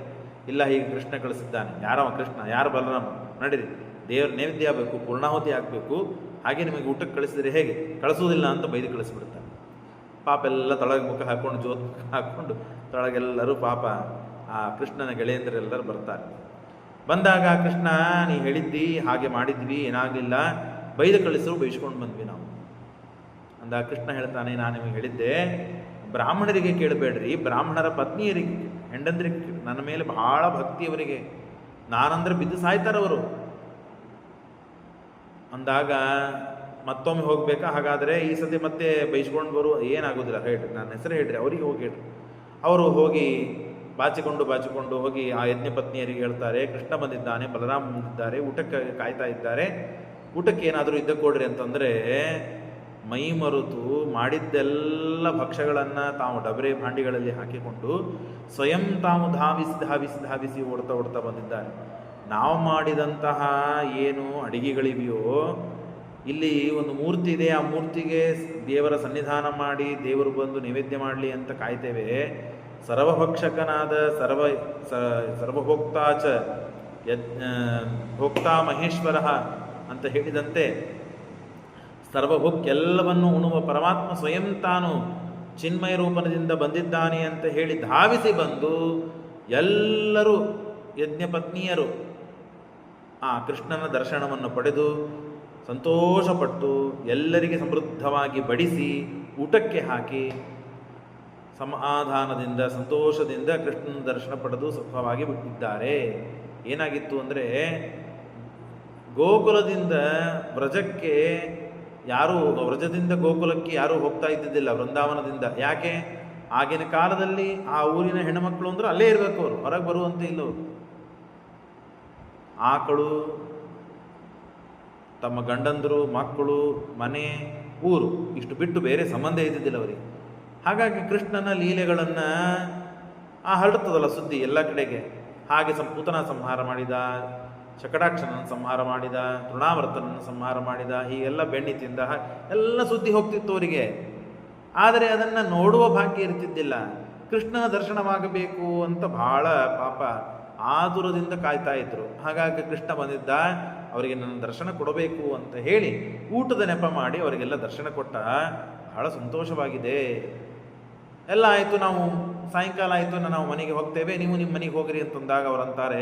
ಇಲ್ಲ, ಹೀಗೆ ಕೃಷ್ಣ ಕಳಿಸಿದ್ದಾನೆ. ಯಾರವ ಕೃಷ್ಣ, ಯಾರು ಬಲರಾಮ? ನಡೀರಿ, ದೇವ್ರ ನೈವೇದ್ಯ ಆಗಬೇಕು, ಪೂರ್ಣಾಹುತಿ ಆಗಬೇಕು, ಹಾಗೆ ನಿಮಗೆ ಊಟಕ್ಕೆ ಕಳಿಸಿದರೆ ಹೇಗೆ? ಕಳಿಸೋದಿಲ್ಲ ಅಂತ ಬೈದು ಕಳಿಸ್ಬಿಡ್ತಾರೆ. ಪಾಪ ಎಲ್ಲ ತಳಗೆ ಮುಖ ಹಾಕ್ಕೊಂಡು, ಜೋತ್ ಮುಖ ಹಾಕ್ಕೊಂಡು ತಳಗೆಲ್ಲರೂ ಪಾಪ ಆ ಕೃಷ್ಣನ ಗೆಳೆಯಂದರೆಲ್ಲರೂ ಬರ್ತಾರೆ. ಬಂದಾಗ ಕೃಷ್ಣ, ನೀ ಹೇಳಿದ್ದಿ, ಹಾಗೆ ಮಾಡಿದ್ವಿ, ಏನಾಗಲಿಲ್ಲ, ಬೈದು ಕಳಿಸರು, ಬೈಸ್ಕೊಂಡು ಬಂದ್ವಿ ನಾವು ಅಂದಾಗ ಕೃಷ್ಣ ಹೇಳ್ತಾನೆ, ನಾನು ನಿಮಗೆ ಹೇಳಿದ್ದೆ, ಬ್ರಾಹ್ಮಣರಿಗೆ ಕೇಳಬೇಡ್ರಿ, ಬ್ರಾಹ್ಮಣರ ಪತ್ನಿಯರಿಗೆ, ಹೆಂಡಂದ್ರಿಗೆ, ನನ್ನ ಮೇಲೆ ಬಹಳ ಭಕ್ತಿಯವರಿಗೆ, ನಾನಂದ್ರೆ ಬಿದ್ದು ಸಾಯ್ತಾರವರು ಅಂದಾಗ ಮತ್ತೊಮ್ಮೆ ಹೋಗ್ಬೇಕಾ? ಹಾಗಾದರೆ ಈ ಸತಿ ಮತ್ತೆ ಬೈಸ್ಕೊಂಡು ಬರು, ಏನಾಗೋದಿಲ್ಲ, ಹೇಳ್ರಿ, ನನ್ನ ಹೆಸರು ಹೇಳ್ರಿ, ಅವರಿಗೆ ಹೋಗಿ ಹೇಳ್ರಿ. ಅವರು ಹೋಗಿ ಬಾಚಿಕೊಂಡು ಹೋಗಿ ಆ ಯಜ್ಞ ಪತ್ನಿಯರಿಗೆ ಹೇಳ್ತಾರೆ, ಕೃಷ್ಣ ಬಂದಿದ್ದಾನೆ, ಬಲರಾಮ ಬಂದಿದ್ದಾರೆ, ಊಟಕ್ಕೆ ಕಾಯ್ತಾ ಇದ್ದಾರೆ, ಊಟಕ್ಕೆ ಏನಾದರೂ ಇದ್ದ ಕೊಡ್ರಿ ಅಂತಂದರೆ ಮೈ ಮರುತು ಮಾಡಿದ್ದೆಲ್ಲ ಭಕ್ಷ್ಯಗಳನ್ನು ತಾವು ಡಬರೆ ಭಾಂಡಿಗಳಲ್ಲಿ ಹಾಕಿಕೊಂಡು ಸ್ವಯಂ ತಾವು ಧಾವಿಸಿ ಓಡ್ತಾ ಬಂದಿದ್ದಾರೆ. ನಾವು ಮಾಡಿದಂತಹ ಏನು ಅಡಿಗೆಗಳಿವೆಯೋ, ಇಲ್ಲಿ ಒಂದು ಮೂರ್ತಿ ಇದೆ, ಆ ಮೂರ್ತಿಗೆ ದೇವರ ಸನ್ನಿಧಾನ ಮಾಡಿ ದೇವರು ಬಂದು ನೈವೇದ್ಯ ಮಾಡಲಿ ಅಂತ ಕಾಯ್ತೇವೆ. ಸರ್ವಭಕ್ಷಕನಾದ ಸರ್ವಭೋಕ್ತಾಚ ಭೋಕ್ತಾ ಮಹೇಶ್ವರ ಅಂತ ಹೇಳಿದಂತೆ ಎಲ್ಲವನ್ನು ಉಣುವ ಪರಮಾತ್ಮ ಸ್ವಯಂ ತಾನು ಚಿನ್ಮಯ ರೂಪದಿಂದ ಬಂದಿದ್ದಾನೆ ಅಂತ ಹೇಳಿ ಧಾವಿಸಿ ಬಂದು ಎಲ್ಲರೂ ಯಜ್ಞಪತ್ನಿಯರು ಆ ಕೃಷ್ಣನ ದರ್ಶನವನ್ನು ಪಡೆದು ಸಂತೋಷಪಟ್ಟು ಎಲ್ಲರಿಗೆ ಸಮೃದ್ಧವಾಗಿ ಬಡಿಸಿ ಊಟಕ್ಕೆ ಹಾಕಿ ಸಮಾಧಾನದಿಂದ ಸಂತೋಷದಿಂದ ಕೃಷ್ಣನ ದರ್ಶನ ಪಡೆದು ಸುಖವಾಗಿ ಬಿಟ್ಟಿದ್ದಾರೆ. ಏನಾಗಿತ್ತು ಅಂದರೆ, ಗೋಕುಲದಿಂದ ವ್ರಜಕ್ಕೆ ವ್ರಜದಿಂದ ಗೋಕುಲಕ್ಕೆ ಯಾರೂ ಹೋಗ್ತಾ ಇದ್ದಿದ್ದಿಲ್ಲ, ವೃಂದಾವನದಿಂದ. ಯಾಕೆ? ಆಗಿನ ಕಾಲದಲ್ಲಿ ಆ ಊರಿನ ಹೆಣ್ಣುಮಕ್ಕಳು ಅಂದ್ರೆ ಅಲ್ಲೇ ಇರಬೇಕು, ಅವರು ಹೊರಗೆ ಬರುವಂತೆ ಇಲ್ಲ. ಅವರು ಆಕಳು, ತಮ್ಮ ಗಂಡಂದರು, ಮಕ್ಕಳು, ಮನೆ, ಊರು ಇಷ್ಟು ಬಿಟ್ಟು ಬೇರೆ ಸಂಬಂಧ ಇದ್ದಿದ್ದಿಲ್ಲ ಅವರಿಗೆ. ಹಾಗಾಗಿ ಕೃಷ್ಣನ ಲೀಲೆಗಳನ್ನು ಹರಡುತ್ತದಲ್ಲ ಸುದ್ದಿ ಎಲ್ಲ ಕಡೆಗೆ. ಹಾಗೆ ಪೂತನ ಸಂಹಾರ ಮಾಡಿದ, ಶಕಟಾಕ್ಷನನ್ನು ಸಂಹಾರ ಮಾಡಿದ, ತೃಣಾವರ್ತನನ್ನು ಸಂಹಾರ ಮಾಡಿದ, ಹೀಗೆಲ್ಲ ಬೆಣ್ಣಿ ತಿಂದ, ಎಲ್ಲ ಸುದ್ದಿ ಹೋಗ್ತಿತ್ತು ಅವರಿಗೆ. ಆದರೆ ಅದನ್ನು ನೋಡುವ ಭಾಗ್ಯ ಇರ್ತಿದ್ದಿಲ್ಲ. ಕೃಷ್ಣನ ದರ್ಶನವಾಗಬೇಕು ಅಂತ ಬಹಳ ಪಾಪ ಆತುರದಿಂದ ಕಾಯ್ತಾ ಇದ್ರು. ಹಾಗಾಗಿ ಕೃಷ್ಣ ಬಂದಿದ್ದ, ಅವರಿಗೆ ನನ್ನ ದರ್ಶನ ಕೊಡಬೇಕು ಅಂತ ಹೇಳಿ ಊಟದ ನೆಪ ಮಾಡಿ ಅವರಿಗೆಲ್ಲ ದರ್ಶನ ಕೊಟ್ಟ. ಬಹಳ ಸಂತೋಷವಾಗಿದೆ. ಎಲ್ಲ ಆಯಿತು, ನಾವು ಸಾಯಂಕಾಲ ಆಯಿತು, ನಾವು ಮನೆಗೆ ಹೋಗ್ತೇವೆ, ನೀವು ನಿಮ್ಮ ಮನೆಗೆ ಹೋಗ್ರಿ ಅಂತಂದಾಗ ಅವರಂತಾರೆ,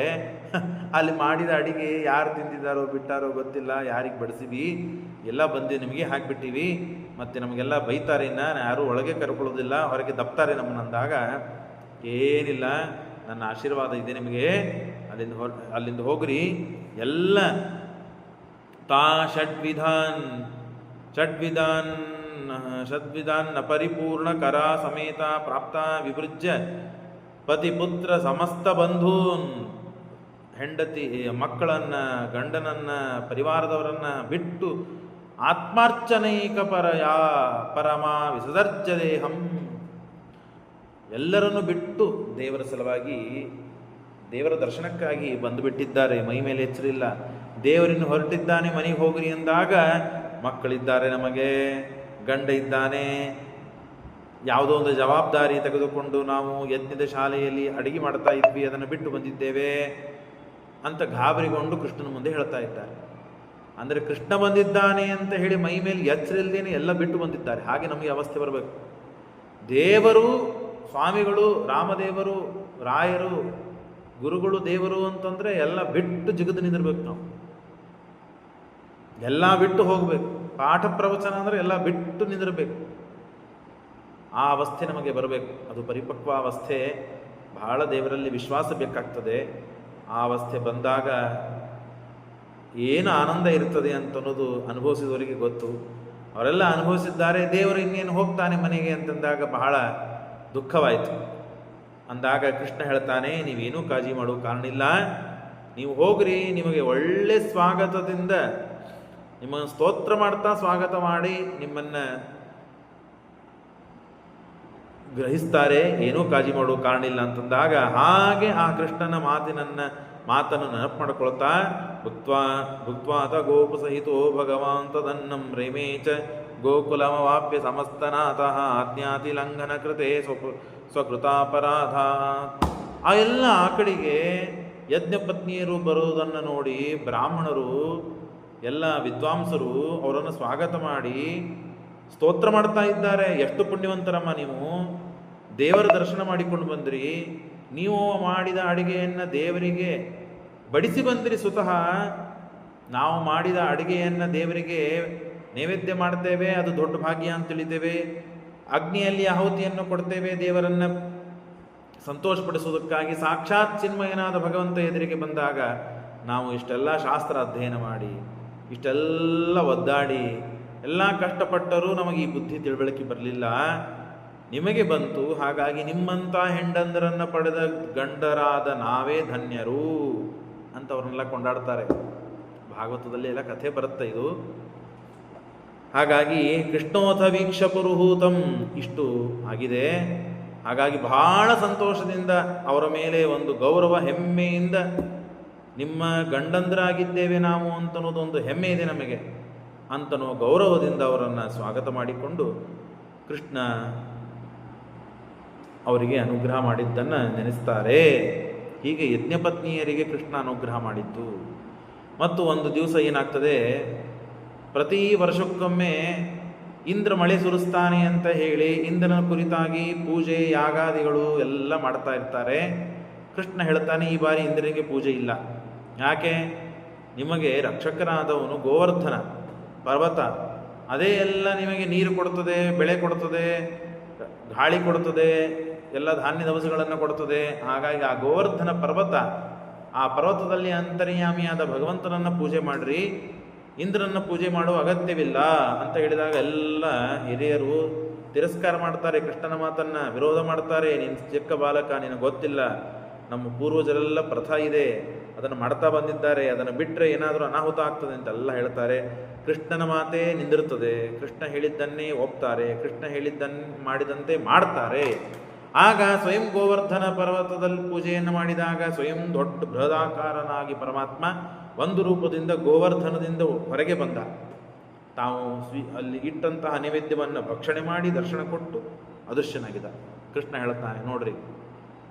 ಅಲ್ಲಿ ಮಾಡಿದ ಅಡಿಗೆ ಯಾರು ತಿಂದಿದ್ದಾರೋ ಬಿಟ್ಟಾರೋ ಗೊತ್ತಿಲ್ಲ, ಯಾರಿಗೆ ಬಡಿಸಿವಿ, ಎಲ್ಲ ಬಂದು ನಿಮಗೆ ಹಾಕಿಬಿಟ್ಟಿವಿ, ಮತ್ತು ನಮಗೆಲ್ಲ ಬೈತಾರೆ, ಯಾರೂ ಒಳಗೆ ಕರ್ಕೊಳ್ಳೋದಿಲ್ಲ, ಹೊರಗೆ ದಪ್ತಾರೆ ನಮ್ಮನ್ನಂದಾಗ, ಏನಿಲ್ಲ, ನನ್ನ ಆಶೀರ್ವಾದ ಇದೆ ನಿಮಗೆ, ಅಲ್ಲಿಂದ ಹೋಗ್ರಿ, ಎಲ್ಲ ತಾ ಷಡ್ವಿಧಾನ್ ಷಡ್ವಿಧಾನ್ ಷಡ್ವಿಧಾನ್ ನ ಪರಿಪೂರ್ಣ ಕರ ಸಮೇತ ಪ್ರಾಪ್ತ ವಿಭೃಜ್ಯ ಪತಿಪುತ್ರ ಸಮಸ್ತ ಬಂಧೂನ್, ಹೆಂಡತಿ ಮಕ್ಕಳನ್ನ, ಗಂಡನನ್ನ, ಪರಿವಾರದವರನ್ನ ಬಿಟ್ಟು ಆತ್ಮಾರ್ಚನೈಕ ಪರಮ ವಿಸರ್ಜ ದೇಹಂ, ಎಲ್ಲರನ್ನು ಬಿಟ್ಟು ದೇವರ ಸಲುವಾಗಿ, ದೇವರ ದರ್ಶನಕ್ಕಾಗಿ ಬಂದುಬಿಟ್ಟಿದ್ದಾರೆ. ಮೈ ಮೇಲೆ ಎಚ್ಚರಿಲ್ಲ. ದೇವರಿನ್ನು ಹೊರಟಿದ್ದಾನೆ, ಮನೆಗೆ ಹೋಗ್ರಿ ಎಂದಾಗ ಮಕ್ಕಳಿದ್ದಾರೆ, ನಮಗೆ ಗಂಡ ಇದ್ದಾನೆ, ಯಾವುದೋ ಒಂದು ಜವಾಬ್ದಾರಿ ತೆಗೆದುಕೊಂಡು ನಾವು ಯಜ್ಞದ ಶಾಲೆಯಲ್ಲಿ ಅಡಿಗೆ ಮಾಡ್ತಾ ಇದ್ವಿ, ಅದನ್ನು ಬಿಟ್ಟು ಬಂದಿದ್ದೇವೆ ಅಂತ ಗಾಬರಿಗೊಂಡು ಕೃಷ್ಣನ ಮುಂದೆ ಹೇಳ್ತಾ ಇದ್ದಾರೆ. ಅಂದರೆ ಕೃಷ್ಣ ಬಂದಿದ್ದಾನೆ ಅಂತ ಹೇಳಿ ಮೈ ಮೇಲೆ ಎಚ್ಚರಿಲ್ದೇನೆ ಎಲ್ಲ ಬಿಟ್ಟು ಬಂದಿದ್ದಾರೆ. ಹಾಗೆ ನಮಗೆ ಅವಸ್ಥೆ ಬರಬೇಕು. ದೇವರು, ಸ್ವಾಮಿಗಳು, ರಾಮದೇವರು, ರಾಯರು, ಗುರುಗಳು, ದೇವರು ಅಂತಂದರೆ ಎಲ್ಲ ಬಿಟ್ಟು ಜಿಗಿದು ನಿಂದಿರ್ಬೇಕು. ನಾವು ಎಲ್ಲ ಬಿಟ್ಟು ಹೋಗಬೇಕು. ಪಾಠ ಪ್ರವಚನ ಅಂದರೆ ಎಲ್ಲ ಬಿಟ್ಟು ನಿಂದಿರಬೇಕು. ಆ ಅವಸ್ಥೆ ನಮಗೆ ಬರಬೇಕು. ಅದು ಪರಿಪಕ್ವ ಅವಸ್ಥೆ. ಬಹಳ ದೇವರಲ್ಲಿ ವಿಶ್ವಾಸ ಬೇಕಾಗ್ತದೆ. ಆ ಅವಸ್ಥೆ ಬಂದಾಗ ಏನು ಆನಂದ ಇರ್ತದೆ ಅಂತನ್ನೋದು ಅನುಭವಿಸಿದವರಿಗೆ ಗೊತ್ತು. ಅವರೆಲ್ಲ ಅನುಭವಿಸಿದ್ದಾರೆ. ದೇವರು ಇನ್ನೇನು ಹೋಗ್ತಾನೆ ಮನೆಗೆ ಅಂತಂದಾಗ ಬಹಳ ದುಃಖವಾಯಿತು. ಅಂದಾಗ ಕೃಷ್ಣ ಹೇಳ್ತಾನೆ, ನೀವೇನೂ ಕಾಳಜಿ ಮಾಡೋ ಕಾರಣ ಇಲ್ಲ, ನೀವು ಹೋಗ್ರಿ, ನಿಮಗೆ ಒಳ್ಳೆ ಸ್ವಾಗತದಿಂದ ನಿಮ್ಮನ್ನು ಸ್ತೋತ್ರ ಮಾಡ್ತಾ ಸ್ವಾಗತ ಮಾಡಿ ನಿಮ್ಮನ್ನು ಗ್ರಹಿಸ್ತಾರೆ, ಏನೂ ಕಾಳಜಿ ಮಾಡೋ ಕಾರಣ ಇಲ್ಲ ಅಂತಂದಾಗ ಹಾಗೆ ಆ ಕೃಷ್ಣನ ಮಾತನ್ನು ನೆನಪು ಮಾಡ್ಕೊಳ್ತಾ ಭುಕ್ತ್ವಾತ ಗೋಪು ಸಹಿತೋ ಭಗವಾನ್ ತದನ್ನಂ ರೇಮೇಚ ಗೋಕುಲಮವಾಪ್ಯ ಸಮಸ್ತನಾಥಃ ಆಜ್ಞಾತಿ ಲಂಘನ ಕೃತೆ ಸ್ವಕೃತಾಪರಾಧ. ಆ ಎಲ್ಲ ಆ ಕಡೆಗೆ ಯಜ್ಞಪತ್ನಿಯರು ಬರುವುದನ್ನು ನೋಡಿ ಬ್ರಾಹ್ಮಣರು, ಎಲ್ಲ ವಿದ್ವಾಂಸರು ಅವರನ್ನು ಸ್ವಾಗತ ಮಾಡಿ ಸ್ತೋತ್ರ ಮಾಡ್ತಾ ಇದ್ದಾರೆ. ಎಷ್ಟು ಪುಣ್ಯವಂತರಮ್ಮ ನೀವು, ದೇವರ ದರ್ಶನ ಮಾಡಿಕೊಂಡು ಬಂದ್ರಿ, ನೀವು ಮಾಡಿದ ಅಡಿಗೆಯನ್ನು ದೇವರಿಗೆ ಬಡಿಸಿ ಬಂದಿರಿ. ಸ್ವತಃ ನಾವು ಮಾಡಿದ ಅಡಿಗೆಯನ್ನು ದೇವರಿಗೆ ನೈವೇದ್ಯ ಮಾಡ್ತೇವೆ, ಅದು ದೊಡ್ಡ ಭಾಗ್ಯ ಅಂತ ತಿಳಿತೇವೆ. ಅಗ್ನಿಯಲ್ಲಿ ಆಹುತಿಯನ್ನು ಕೊಡ್ತೇವೆ ದೇವರನ್ನು ಸಂತೋಷಪಡಿಸುವುದಕ್ಕಾಗಿ. ಸಾಕ್ಷಾತ್ ಚಿನ್ಮಯನಾದ ಭಗವಂತ ಎದುರಿಗೆ ಬಂದಾಗ ನಾವು ಇಷ್ಟೆಲ್ಲ ಶಾಸ್ತ್ರ ಅಧ್ಯಯನ ಮಾಡಿ, ಇಷ್ಟೆಲ್ಲ ಒದ್ದಾಡಿ, ಎಲ್ಲ ಕಷ್ಟಪಟ್ಟರೂ ನಮಗೆ ಈ ಬುದ್ಧಿ ತಿಳುವಳಿಕೆ ಬರಲಿಲ್ಲ, ನಿಮಗೆ ಬಂತು. ಹಾಗಾಗಿ ನಿಮ್ಮಂಥ ಹೆಂಡಂದರನ್ನು ಪಡೆದ ಗಂಡರಾದ ನಾವೇ ಧನ್ಯರು ಅಂತ ಅವ್ರನ್ನೆಲ್ಲ ಕೊಂಡಾಡ್ತಾರೆ. ಭಾಗವತದಲ್ಲಿ ಎಲ್ಲ ಕಥೆ ಬರುತ್ತೆ ಇದು. ಹಾಗಾಗಿ ಕೃಷ್ಣೋಥ ವೀಕ್ಷ ಪುರುಹೂತಂ ಇಷ್ಟು ಆಗಿದೆ. ಹಾಗಾಗಿ ಬಹಳ ಸಂತೋಷದಿಂದ ಅವರ ಮೇಲೆ ಒಂದು ಗೌರವ, ಹೆಮ್ಮೆಯಿಂದ ನಿಮ್ಮ ಗಂಡಂದರಾಗಿದ್ದೇವೆ ನಾವು ಅಂತನ್ನೋದೊಂದು ಹೆಮ್ಮೆ ಇದೆ ನಮಗೆ ಅಂತನೋ ಗೌರವದಿಂದ ಅವರನ್ನು ಸ್ವಾಗತ ಮಾಡಿಕೊಂಡು ಕೃಷ್ಣ ಅವರಿಗೆ ಅನುಗ್ರಹ ಮಾಡಿದ್ದನ್ನು ನೆನೆಸ್ತಾರೆ. ಹೀಗೆ ಯಜ್ಞಪತ್ನಿಯರಿಗೆ ಕೃಷ್ಣ ಅನುಗ್ರಹ ಮಾಡಿದ್ದು. ಮತ್ತು ಒಂದು ದಿವಸ ಏನಾಗ್ತದೆ, ಪ್ರತಿ ವರ್ಷಕ್ಕೊಮ್ಮೆ ಇಂದ್ರ ಮಳೆ ಸುರಿಸ್ತಾನೆ ಅಂತ ಹೇಳಿ ಇಂದ್ರನ ಕುರಿತಾಗಿ ಪೂಜೆ ಯಾಗಾದಿಗಳು ಎಲ್ಲ ಮಾಡ್ತಾ ಇರ್ತಾರೆ. ಕೃಷ್ಣ ಹೇಳ್ತಾನೆ, ಈ ಬಾರಿ ಇಂದ್ರನಿಗೆ ಪೂಜೆ ಇಲ್ಲ. ಯಾಕೆ? ನಿಮಗೆ ರಕ್ಷಕನಾದವನು ಗೋವರ್ಧನ ಪರ್ವತ, ಅದೇ ಎಲ್ಲ ನಿಮಗೆ ನೀರು ಕೊಡ್ತದೆ, ಬೆಳೆ ಕೊಡ್ತದೆ, ಗಾಳಿ ಕೊಡ್ತದೆ, ಎಲ್ಲ ಧಾನ್ಯ ದವಸಗಳನ್ನು ಕೊಡ್ತದೆ. ಹಾಗಾಗಿ ಆ ಗೋವರ್ಧನ ಪರ್ವತ, ಆ ಪರ್ವತದಲ್ಲಿ ಅಂತರ್ಯಾಮಿಯಾದ ಭಗವಂತನನ್ನು ಪೂಜೆ ಮಾಡ್ರಿ, ಇಂದ್ರನ ಪೂಜೆ ಮಾಡುವ ಅಗತ್ಯವಿಲ್ಲ ಅಂತ ಹೇಳಿದಾಗ ಎಲ್ಲ ಹಿರಿಯರು ತಿರಸ್ಕಾರ ಮಾಡ್ತಾರೆ. ಕೃಷ್ಣನ ಮಾತನ್ನು ವಿರೋಧ ಮಾಡ್ತಾರೆ. ನೀನು ಚಿಕ್ಕ ಬಾಲಕ, ನಿನಗೆ ಗೊತ್ತಿಲ್ಲ, ನಮ್ಮ ಪೂರ್ವಜರೆಲ್ಲ ಪ್ರಥಾ ಇದೆ, ಅದನ್ನು ಮಾಡ್ತಾ ಬಂದಿದ್ದಾರೆ, ಅದನ್ನು ಬಿಟ್ಟರೆ ಏನಾದರೂ ಅನಾಹುತ ಆಗ್ತದೆ ಅಂತೆಲ್ಲ ಹೇಳ್ತಾರೆ. ಕೃಷ್ಣನ ಮಾತೇ ನಿಂದಿರುತ್ತದೆ. ಕೃಷ್ಣ ಹೇಳಿದ್ದನ್ನೇ ಒಪ್ತಾರೆ, ಕೃಷ್ಣ ಮಾಡಿದಂತೆ ಮಾಡ್ತಾರೆ. ಆಗ ಸ್ವಯಂ ಗೋವರ್ಧನ ಪರ್ವತದಲ್ಲಿ ಪೂಜೆಯನ್ನು ಮಾಡಿದಾಗ ಸ್ವಯಂ ದೊಡ್ಡ ಬೃಹದಾಕಾರನಾಗಿ ಪರಮಾತ್ಮ ಒಂದು ರೂಪದಿಂದ ಗೋವರ್ಧನದಿಂದ ಹೊರಗೆ ಬಂದ. ತಾವು ಅಲ್ಲಿ ಇಟ್ಟಂತಹ ನೈವೇದ್ಯವನ್ನು ಭಕ್ಷಣೆ ಮಾಡಿ ದರ್ಶನ ಕೊಟ್ಟು ಅದೃಶ್ಯನಾಗಿದ್ದ. ಕೃಷ್ಣ ಹೇಳ್ತಾನೆ, ನೋಡ್ರಿ,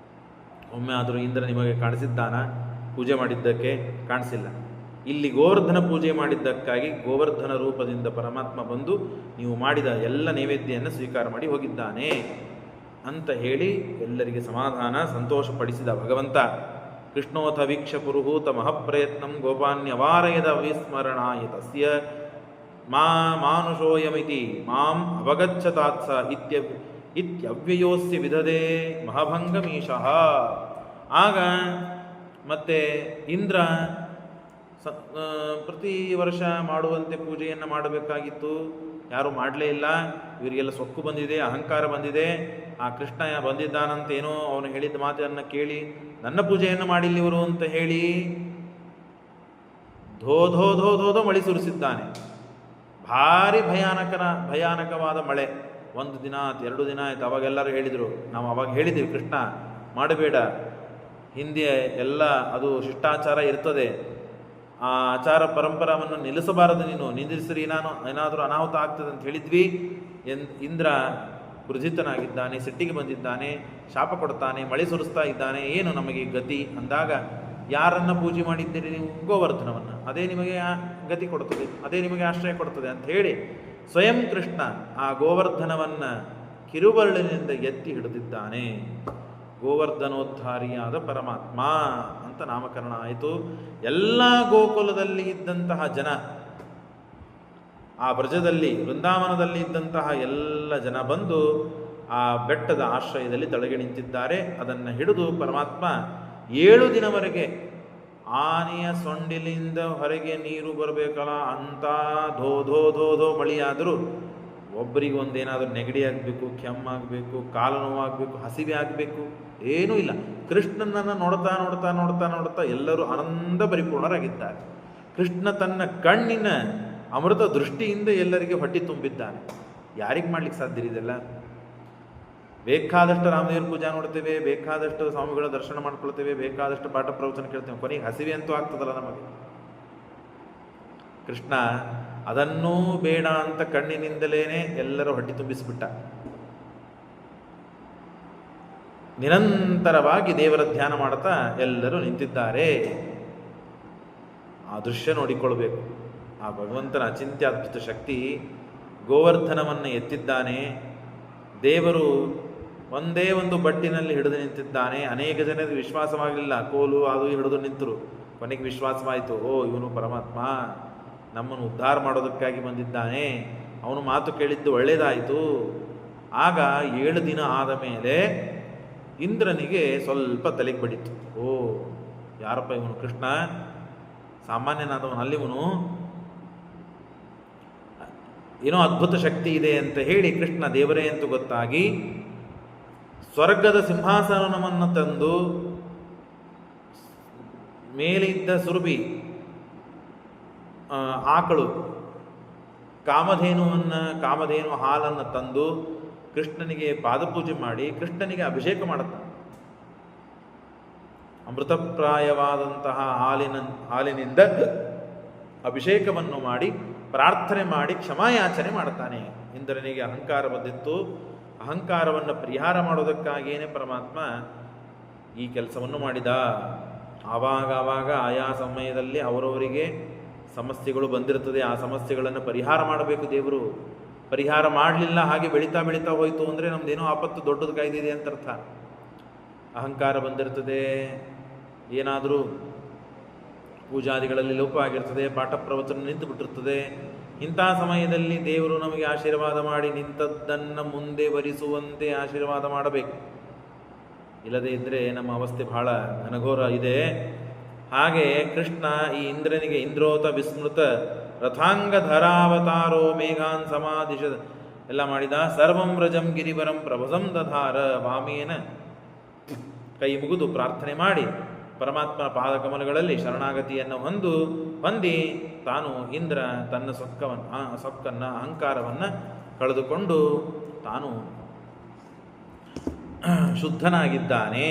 ಒಮ್ಮೆ ಆದರೂ ಇಂದ್ರ ನಿಮಗೆ ಕಾಣಿಸಿದ್ದಾನ? ಪೂಜೆ ಮಾಡಿದ್ದಕ್ಕೆ ಕಾಣಿಸಿಲ್ಲ. ಇಲ್ಲಿ ಗೋವರ್ಧನ ಪೂಜೆ ಮಾಡಿದ್ದಕ್ಕಾಗಿ ಗೋವರ್ಧನ ರೂಪದಿಂದ ಪರಮಾತ್ಮ ಬಂದು ನೀವು ಮಾಡಿದ ಎಲ್ಲ ನೈವೇದ್ಯವನ್ನು ಸ್ವೀಕಾರ ಮಾಡಿ ಹೋಗಿದ್ದಾನೆ ಅಂತ ಹೇಳಿ ಎಲ್ಲರಿಗೆ ಸಮಾಧಾನ ಸಂತೋಷಪಡಿಸಿದ ಭಗವಂತ. ಕೃಷ್ಣೋಥ ವೀಕ್ಷ ಪುರುಹೂತ ಮಹಪ್ರಯತ್ನಂ ಗೋಪಾನ್ಯವಾರಯದ ವಿಸ್ಮರಣಾಯ ತಸ್ಯ ಮಾನುಷೋಯಮಿತಿ ಮಾಂ ಅವಗಚ್ಚತಾತ್ಸ ಇತ್ಯವ್ಯಯೋಸ್ಯ ವಿಧದೆ ಮಹಾಭಂಗಮೀಶಃ. ಆಗ ಮತ್ತೆ ಇಂದ್ರ ಪ್ರತಿ ವರ್ಷ ಮಾಡುವಂತೆ ಪೂಜೆಯನ್ನು ಮಾಡಬೇಕಾಗಿತ್ತು, ಯಾರೂ ಮಾಡಲೇ ಇಲ್ಲ. ಇವರಿಗೆಲ್ಲ ಸೊಕ್ಕು ಬಂದಿದೆ, ಅಹಂಕಾರ ಬಂದಿದೆ. ಆ ಕೃಷ್ಣ ಬಂದಿದ್ದಾನಂತೇನೋ ಅವನು ಹೇಳಿದ ಮಾತನ್ನು ಕೇಳಿ ನನ್ನ ಪೂಜೆಯನ್ನು ಮಾಡಿಲ್ಲ ಇವರು ಅಂತ ಹೇಳಿ ಧೋ ಧೋ ಧೋ ಧೋಧೋ ಮಳೆ ಸುರಿಸಿದ್ದಾನೆ. ಭಾರಿ ಭಯಾನಕವಾದ ಮಳೆ. 1 ದಿನ ಆಯ್ತು, 2 ದಿನ ಆಯ್ತು. ಅವಾಗೆಲ್ಲರೂ ಹೇಳಿದರು, ನಾವು ಅವಾಗ ಹೇಳಿದ್ದೀವಿ ಕೃಷ್ಣ ಮಾಡಬೇಡ, ಹಿಂದೆ ಎಲ್ಲ ಅದು ಶಿಷ್ಟಾಚಾರ ಇರ್ತದೆ, ಆ ಆಚಾರ ಪರಂಪರವನ್ನು ನಿಲ್ಲಿಸಬಾರದು, ನೀನು ನಿಲ್ಲಿಸಿರಿ ಏನಾದರೂ ಅನಾಹುತ ಆಗ್ತದೆ ಅಂತ ಹೇಳಿದ್ವಿ. ಇಂದ್ರ ಕ್ರುಧಿತನಾಗಿದ್ದಾನೆ, ಸಿಟ್ಟಿಗೆ ಬಂದಿದ್ದಾನೆ, ಶಾಪ ಕೊಡ್ತಾನೆ, ಮಳೆ ಸುರಿಸ್ತಾ ಇದ್ದಾನೆ, ಏನು ನಮಗೆ ಗತಿ ಅಂದಾಗ, ಯಾರನ್ನ ಪೂಜೆ ಮಾಡಿದ್ದೀರಿ ನೀವು? ಗೋವರ್ಧನವನ್ನು. ಅದೇ ನಿಮಗೆ ಗತಿ ಕೊಡ್ತದೆ, ಅದೇ ನಿಮಗೆ ಆಶ್ರಯ ಕೊಡ್ತದೆ ಅಂತ ಹೇಳಿ ಸ್ವಯಂ ಕೃಷ್ಣ ಆ ಗೋವರ್ಧನವನ್ನು ಕಿರುಬರಳಿನಿಂದ ಎತ್ತಿ ಹಿಡಿದಿದ್ದಾನೆ. ಗೋವರ್ಧನೋದ್ಧಾರಿಯಾದ ಪರಮಾತ್ಮ ಅಂತ ನಾಮಕರಣ ಆಯಿತು. ಎಲ್ಲ ಗೋಕುಲದಲ್ಲಿ ಇದ್ದಂತಹ ಜನ, ಆ ಬ್ರಜದಲ್ಲಿ ವೃಂದಾವನದಲ್ಲಿ ಇದ್ದಂತಹ ಎಲ್ಲ ಜನ ಬಂದು ಆ ಬೆಟ್ಟದ ಆಶ್ರಯದಲ್ಲಿ ತಳಗೆ ನಿಂತಿದ್ದಾರೆ. ಅದನ್ನು ಹಿಡಿದು ಪರಮಾತ್ಮ 7 ದಿನವರೆಗೆ ಆನೆಯ ಸೊಂಡಿಲಿಂದ ಹೊರಗೆ ನೀರು ಬರಬೇಕಲ್ಲ ಅಂತ ಧೋ ಧೋ ಧೋ ಧೋ ಮಳೆಯಾದರೂ ಒಬ್ಬರಿಗೆ ಒಂದೇನಾದರೂ ನೆಗಡಿ ಆಗಬೇಕು, ಕೆಮ್ಮಾಗಬೇಕು, ಕಾಲು ನೋವಾಗಬೇಕು, ಹಸಿವೆ ಆಗಬೇಕು, ಏನೂ ಇಲ್ಲ. ಕೃಷ್ಣನನ್ನು ನೋಡ್ತಾ ನೋಡ್ತಾ ನೋಡ್ತಾ ನೋಡ್ತಾ ಎಲ್ಲರೂ ಆನಂದ ಪರಿಪೂರ್ಣರಾಗಿದ್ದಾರೆ. ಕೃಷ್ಣ ತನ್ನ ಕಣ್ಣಿನ ಅಮೃತ ದೃಷ್ಟಿಯಿಂದ ಎಲ್ಲರಿಗೆ ಹೊಟ್ಟೆ ತುಂಬಿದ್ದಾನೆ. ಯಾರಿಗೆ ಮಾಡ್ಲಿಕ್ಕೆ ಸಾಧ್ಯ ಇದೆಲ್ಲ? ಬೇಕಾದಷ್ಟು ರಾಮದೇವ್ರ ಪೂಜಾ ನೋಡ್ತೇವೆ, ಬೇಕಾದಷ್ಟು ಸ್ವಾಮಿಗಳ ದರ್ಶನ ಮಾಡ್ಕೊಳ್ತೇವೆ, ಬೇಕಾದಷ್ಟು ಪಾಠ ಪ್ರವಚನ ಕೇಳ್ತೇವೆ, ಕೊನೆಗೆ ಹಸಿವೆ ಅಂತೂ ಆಗ್ತದಲ್ಲ ನಮಗೆ. ಕೃಷ್ಣ ಅದನ್ನೂ ಬೇಡ ಅಂತ ಕಣ್ಣಿನಿಂದಲೇನೆ ಎಲ್ಲರೂ ಹೊಟ್ಟೆ ತುಂಬಿಸಿಬಿಟ್ಟ. ನಿರಂತರವಾಗಿ ದೇವರ ಧ್ಯಾನ ಮಾಡ್ತಾ ಎಲ್ಲರೂ ನಿಂತಿದ್ದಾರೆ. ಆ ದೃಶ್ಯ ನೋಡಿಕೊಳ್ಬೇಕು. ಆ ಭಗವಂತನ ಅಚಿಂತ್ಯದ್ಭುತ ಶಕ್ತಿ. ಗೋವರ್ಧನವನ್ನು ಎತ್ತಿದ್ದಾನೆ ದೇವರು, ಒಂದೇ ಒಂದು ಬಟ್ಟಿನಲ್ಲಿ ಹಿಡಿದು ನಿಂತಿದ್ದಾನೆ. ಅನೇಕ ಜನರಿಗೆ ವಿಶ್ವಾಸವಾಗಲಿಲ್ಲ, ಕೋಲು ಅದು ಹಿಡಿದು ನಿಂತರು. ಕೊನೆಗೆ ವಿಶ್ವಾಸವಾಯಿತು, ಓ ಇವನು ಪರಮಾತ್ಮ ನಮ್ಮನ್ನು ಉದ್ಧಾರ ಮಾಡೋದಕ್ಕಾಗಿ ಬಂದಿದ್ದಾನೆ, ಅವನು ಮಾತು ಕೇಳಿದ್ದು ಒಳ್ಳೆಯದಾಯಿತು. ಆಗ 7 ದಿನ ಆದ ಮೇಲೆ ಇಂದ್ರನಿಗೆ ಸ್ವಲ್ಪ ತಲೆಗೆ ಬಡಿತು. ಓ ಯಾರಪ್ಪ ಇವನು? ಕೃಷ್ಣ ಸಾಮಾನ್ಯನಾದವನು ಅಲ್ಲಿವನು, ಏನೋ ಅದ್ಭುತ ಶಕ್ತಿ ಇದೆ ಅಂತ ಹೇಳಿ ಕೃಷ್ಣ ದೇವರೇ ಅಂತ ಗೊತ್ತಾಗಿ ಸ್ವರ್ಗದ ಸಿಂಹಾಸನವನ್ನು ತಂದು ಮೇಲಿದ್ದ ಸುರಭಿ ಆಕಳು ಕಾಮಧೇನು ಹಾಲನ್ನು ತಂದು ಕೃಷ್ಣನಿಗೆ ಪಾದಪೂಜೆ ಮಾಡಿ ಕೃಷ್ಣನಿಗೆ ಅಭಿಷೇಕ ಮಾಡುತ್ತಾನೆ. ಅಮೃತಪ್ರಾಯವಾದಂತಹ ಹಾಲಿನಿಂದ ಅಭಿಷೇಕವನ್ನು ಮಾಡಿ ಪ್ರಾರ್ಥನೆ ಮಾಡಿ ಕ್ಷಮಾಯಾಚನೆ ಮಾಡುತ್ತಾನೆ. ಇಂದ್ರನಿಗೆ ಅಹಂಕಾರ ಬಂದಿತ್ತು. ಅಹಂಕಾರವನ್ನು ಪರಿಹಾರ ಮಾಡೋದಕ್ಕಾಗಿಯೇ ಪರಮಾತ್ಮ ಈ ಕೆಲಸವನ್ನು ಮಾಡಿದ. ಆವಾಗ ಆಯಾ ಸಮಯದಲ್ಲಿ ಅವರವರಿಗೆ ಸಮಸ್ಯೆಗಳು ಬಂದಿರ್ತದೆ. ಆ ಸಮಸ್ಯೆಗಳನ್ನು ಪರಿಹಾರ ಮಾಡಬೇಕು ದೇವರು. ಪರಿಹಾರ ಮಾಡಲಿಲ್ಲ, ಹಾಗೆ ಬೆಳೀತಾ ಹೋಯಿತು ಅಂದರೆ ನಮ್ದೇನೋ ಆಪತ್ತು ದೊಡ್ಡದು ಕಾಯ್ದಿದೆ ಅಂತ ಅರ್ಥ. ಅಹಂಕಾರ ಬಂದಿರ್ತದೆ, ಏನಾದರೂ ಪೂಜಾದಿಗಳಲ್ಲಿ ಲೋಪ ಆಗಿರ್ತದೆ, ಪಾಠ ಪ್ರವಚನ ನಿಂತು ಬಿಟ್ಟಿರ್ತದೆ. ಇಂಥ ಸಮಯದಲ್ಲಿ ದೇವರು ನಮಗೆ ಆಶೀರ್ವಾದ ಮಾಡಿ ನಿಂತದ್ದನ್ನು ಮುಂದೆ ವರಿಸುವಂತೆ ಆಶೀರ್ವಾದ ಮಾಡಬೇಕು. ಇಲ್ಲದೇ ಇದ್ದರೆ ನಮ್ಮ ಅವಸ್ಥೆ ಬಹಳ ಘನಘೋರ ಇದೆ. ಹಾಗೆ ಕೃಷ್ಣ ಈ ಇಂದ್ರನಿಗೆ ಇಂದ್ರೋತ ವಿಸ್ಮೃತ ರಥಾಂಗ ಧರಾವತಾರೋ ಮೇಘಾನ್ ಸಮಾಧಿಶ ಎಲ್ಲ ಮಾಡಿದ. ಸರ್ವಂ ವ್ರಜಂ ಗಿರಿವರಂ ಪ್ರಭಸಂ ದಧಾರ ವಾಮೇನ ಕೈ ಮುಗಿದು ಪ್ರಾರ್ಥನೆ ಮಾಡಿ ಪರಮಾತ್ಮನ ಪಾದಕಮಲಗಳಲ್ಲಿ ಶರಣಾಗತಿಯನ್ನು ಹೊಂದಿ ತಾನು ಇಂದ್ರ ತನ್ನ ಸೊಕ್ಕನ್ನು ಅಹಂಕಾರವನ್ನು ಕಳೆದುಕೊಂಡು ತಾನು ಶುದ್ಧನಾಗಿದ್ದಾನೆ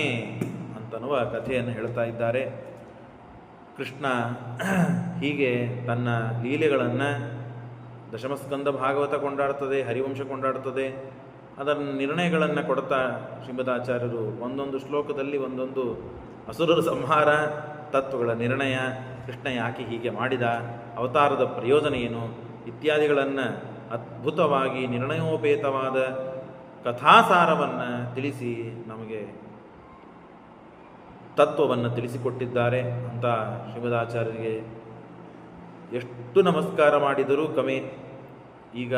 ಅಂತನ್ನುವ ಕಥೆಯನ್ನು ಹೇಳ್ತಾ ಇದ್ದಾರೆ. ಕೃಷ್ಣ ಹೀಗೆ ತನ್ನ ಲೀಲೆಗಳನ್ನು ದಶಮಸ್ಕಂದ ಭಾಗವತ ಕೊಂಡಾಡ್ತದೆ, ಹರಿವಂಶ ಕೊಂಡಾಡ್ತದೆ. ಅದರ ನಿರ್ಣಯಗಳನ್ನು ಕೊಡ್ತಾ ಶ್ರೀಮದಾಚಾರ್ಯರು ಒಂದೊಂದು ಶ್ಲೋಕದಲ್ಲಿ ಒಂದೊಂದು ಅಸುರರ ಸಂಹಾರ, ತತ್ವಗಳ ನಿರ್ಣಯ, ಕೃಷ್ಣ ಯಾಕೆ ಹೀಗೆ ಮಾಡಿದ, ಅವತಾರದ ಪ್ರಯೋಜನ ಏನು ಇತ್ಯಾದಿಗಳನ್ನು ಅದ್ಭುತವಾಗಿ ನಿರ್ಣಯೋಪೇತವಾದ ಕಥಾಸಾರವನ್ನು ತಿಳಿಸಿ ನಮಗೆ ತತ್ವವನ್ನು ತಿಳಿಸಿಕೊಟ್ಟಿದ್ದಾರೆ ಅಂತ ಶ್ರೀಮದಾಚಾರ್ಯರಿಗೆ ಎಷ್ಟು ನಮಸ್ಕಾರ ಮಾಡಿದರೂ ಕಮೆ. ಈಗ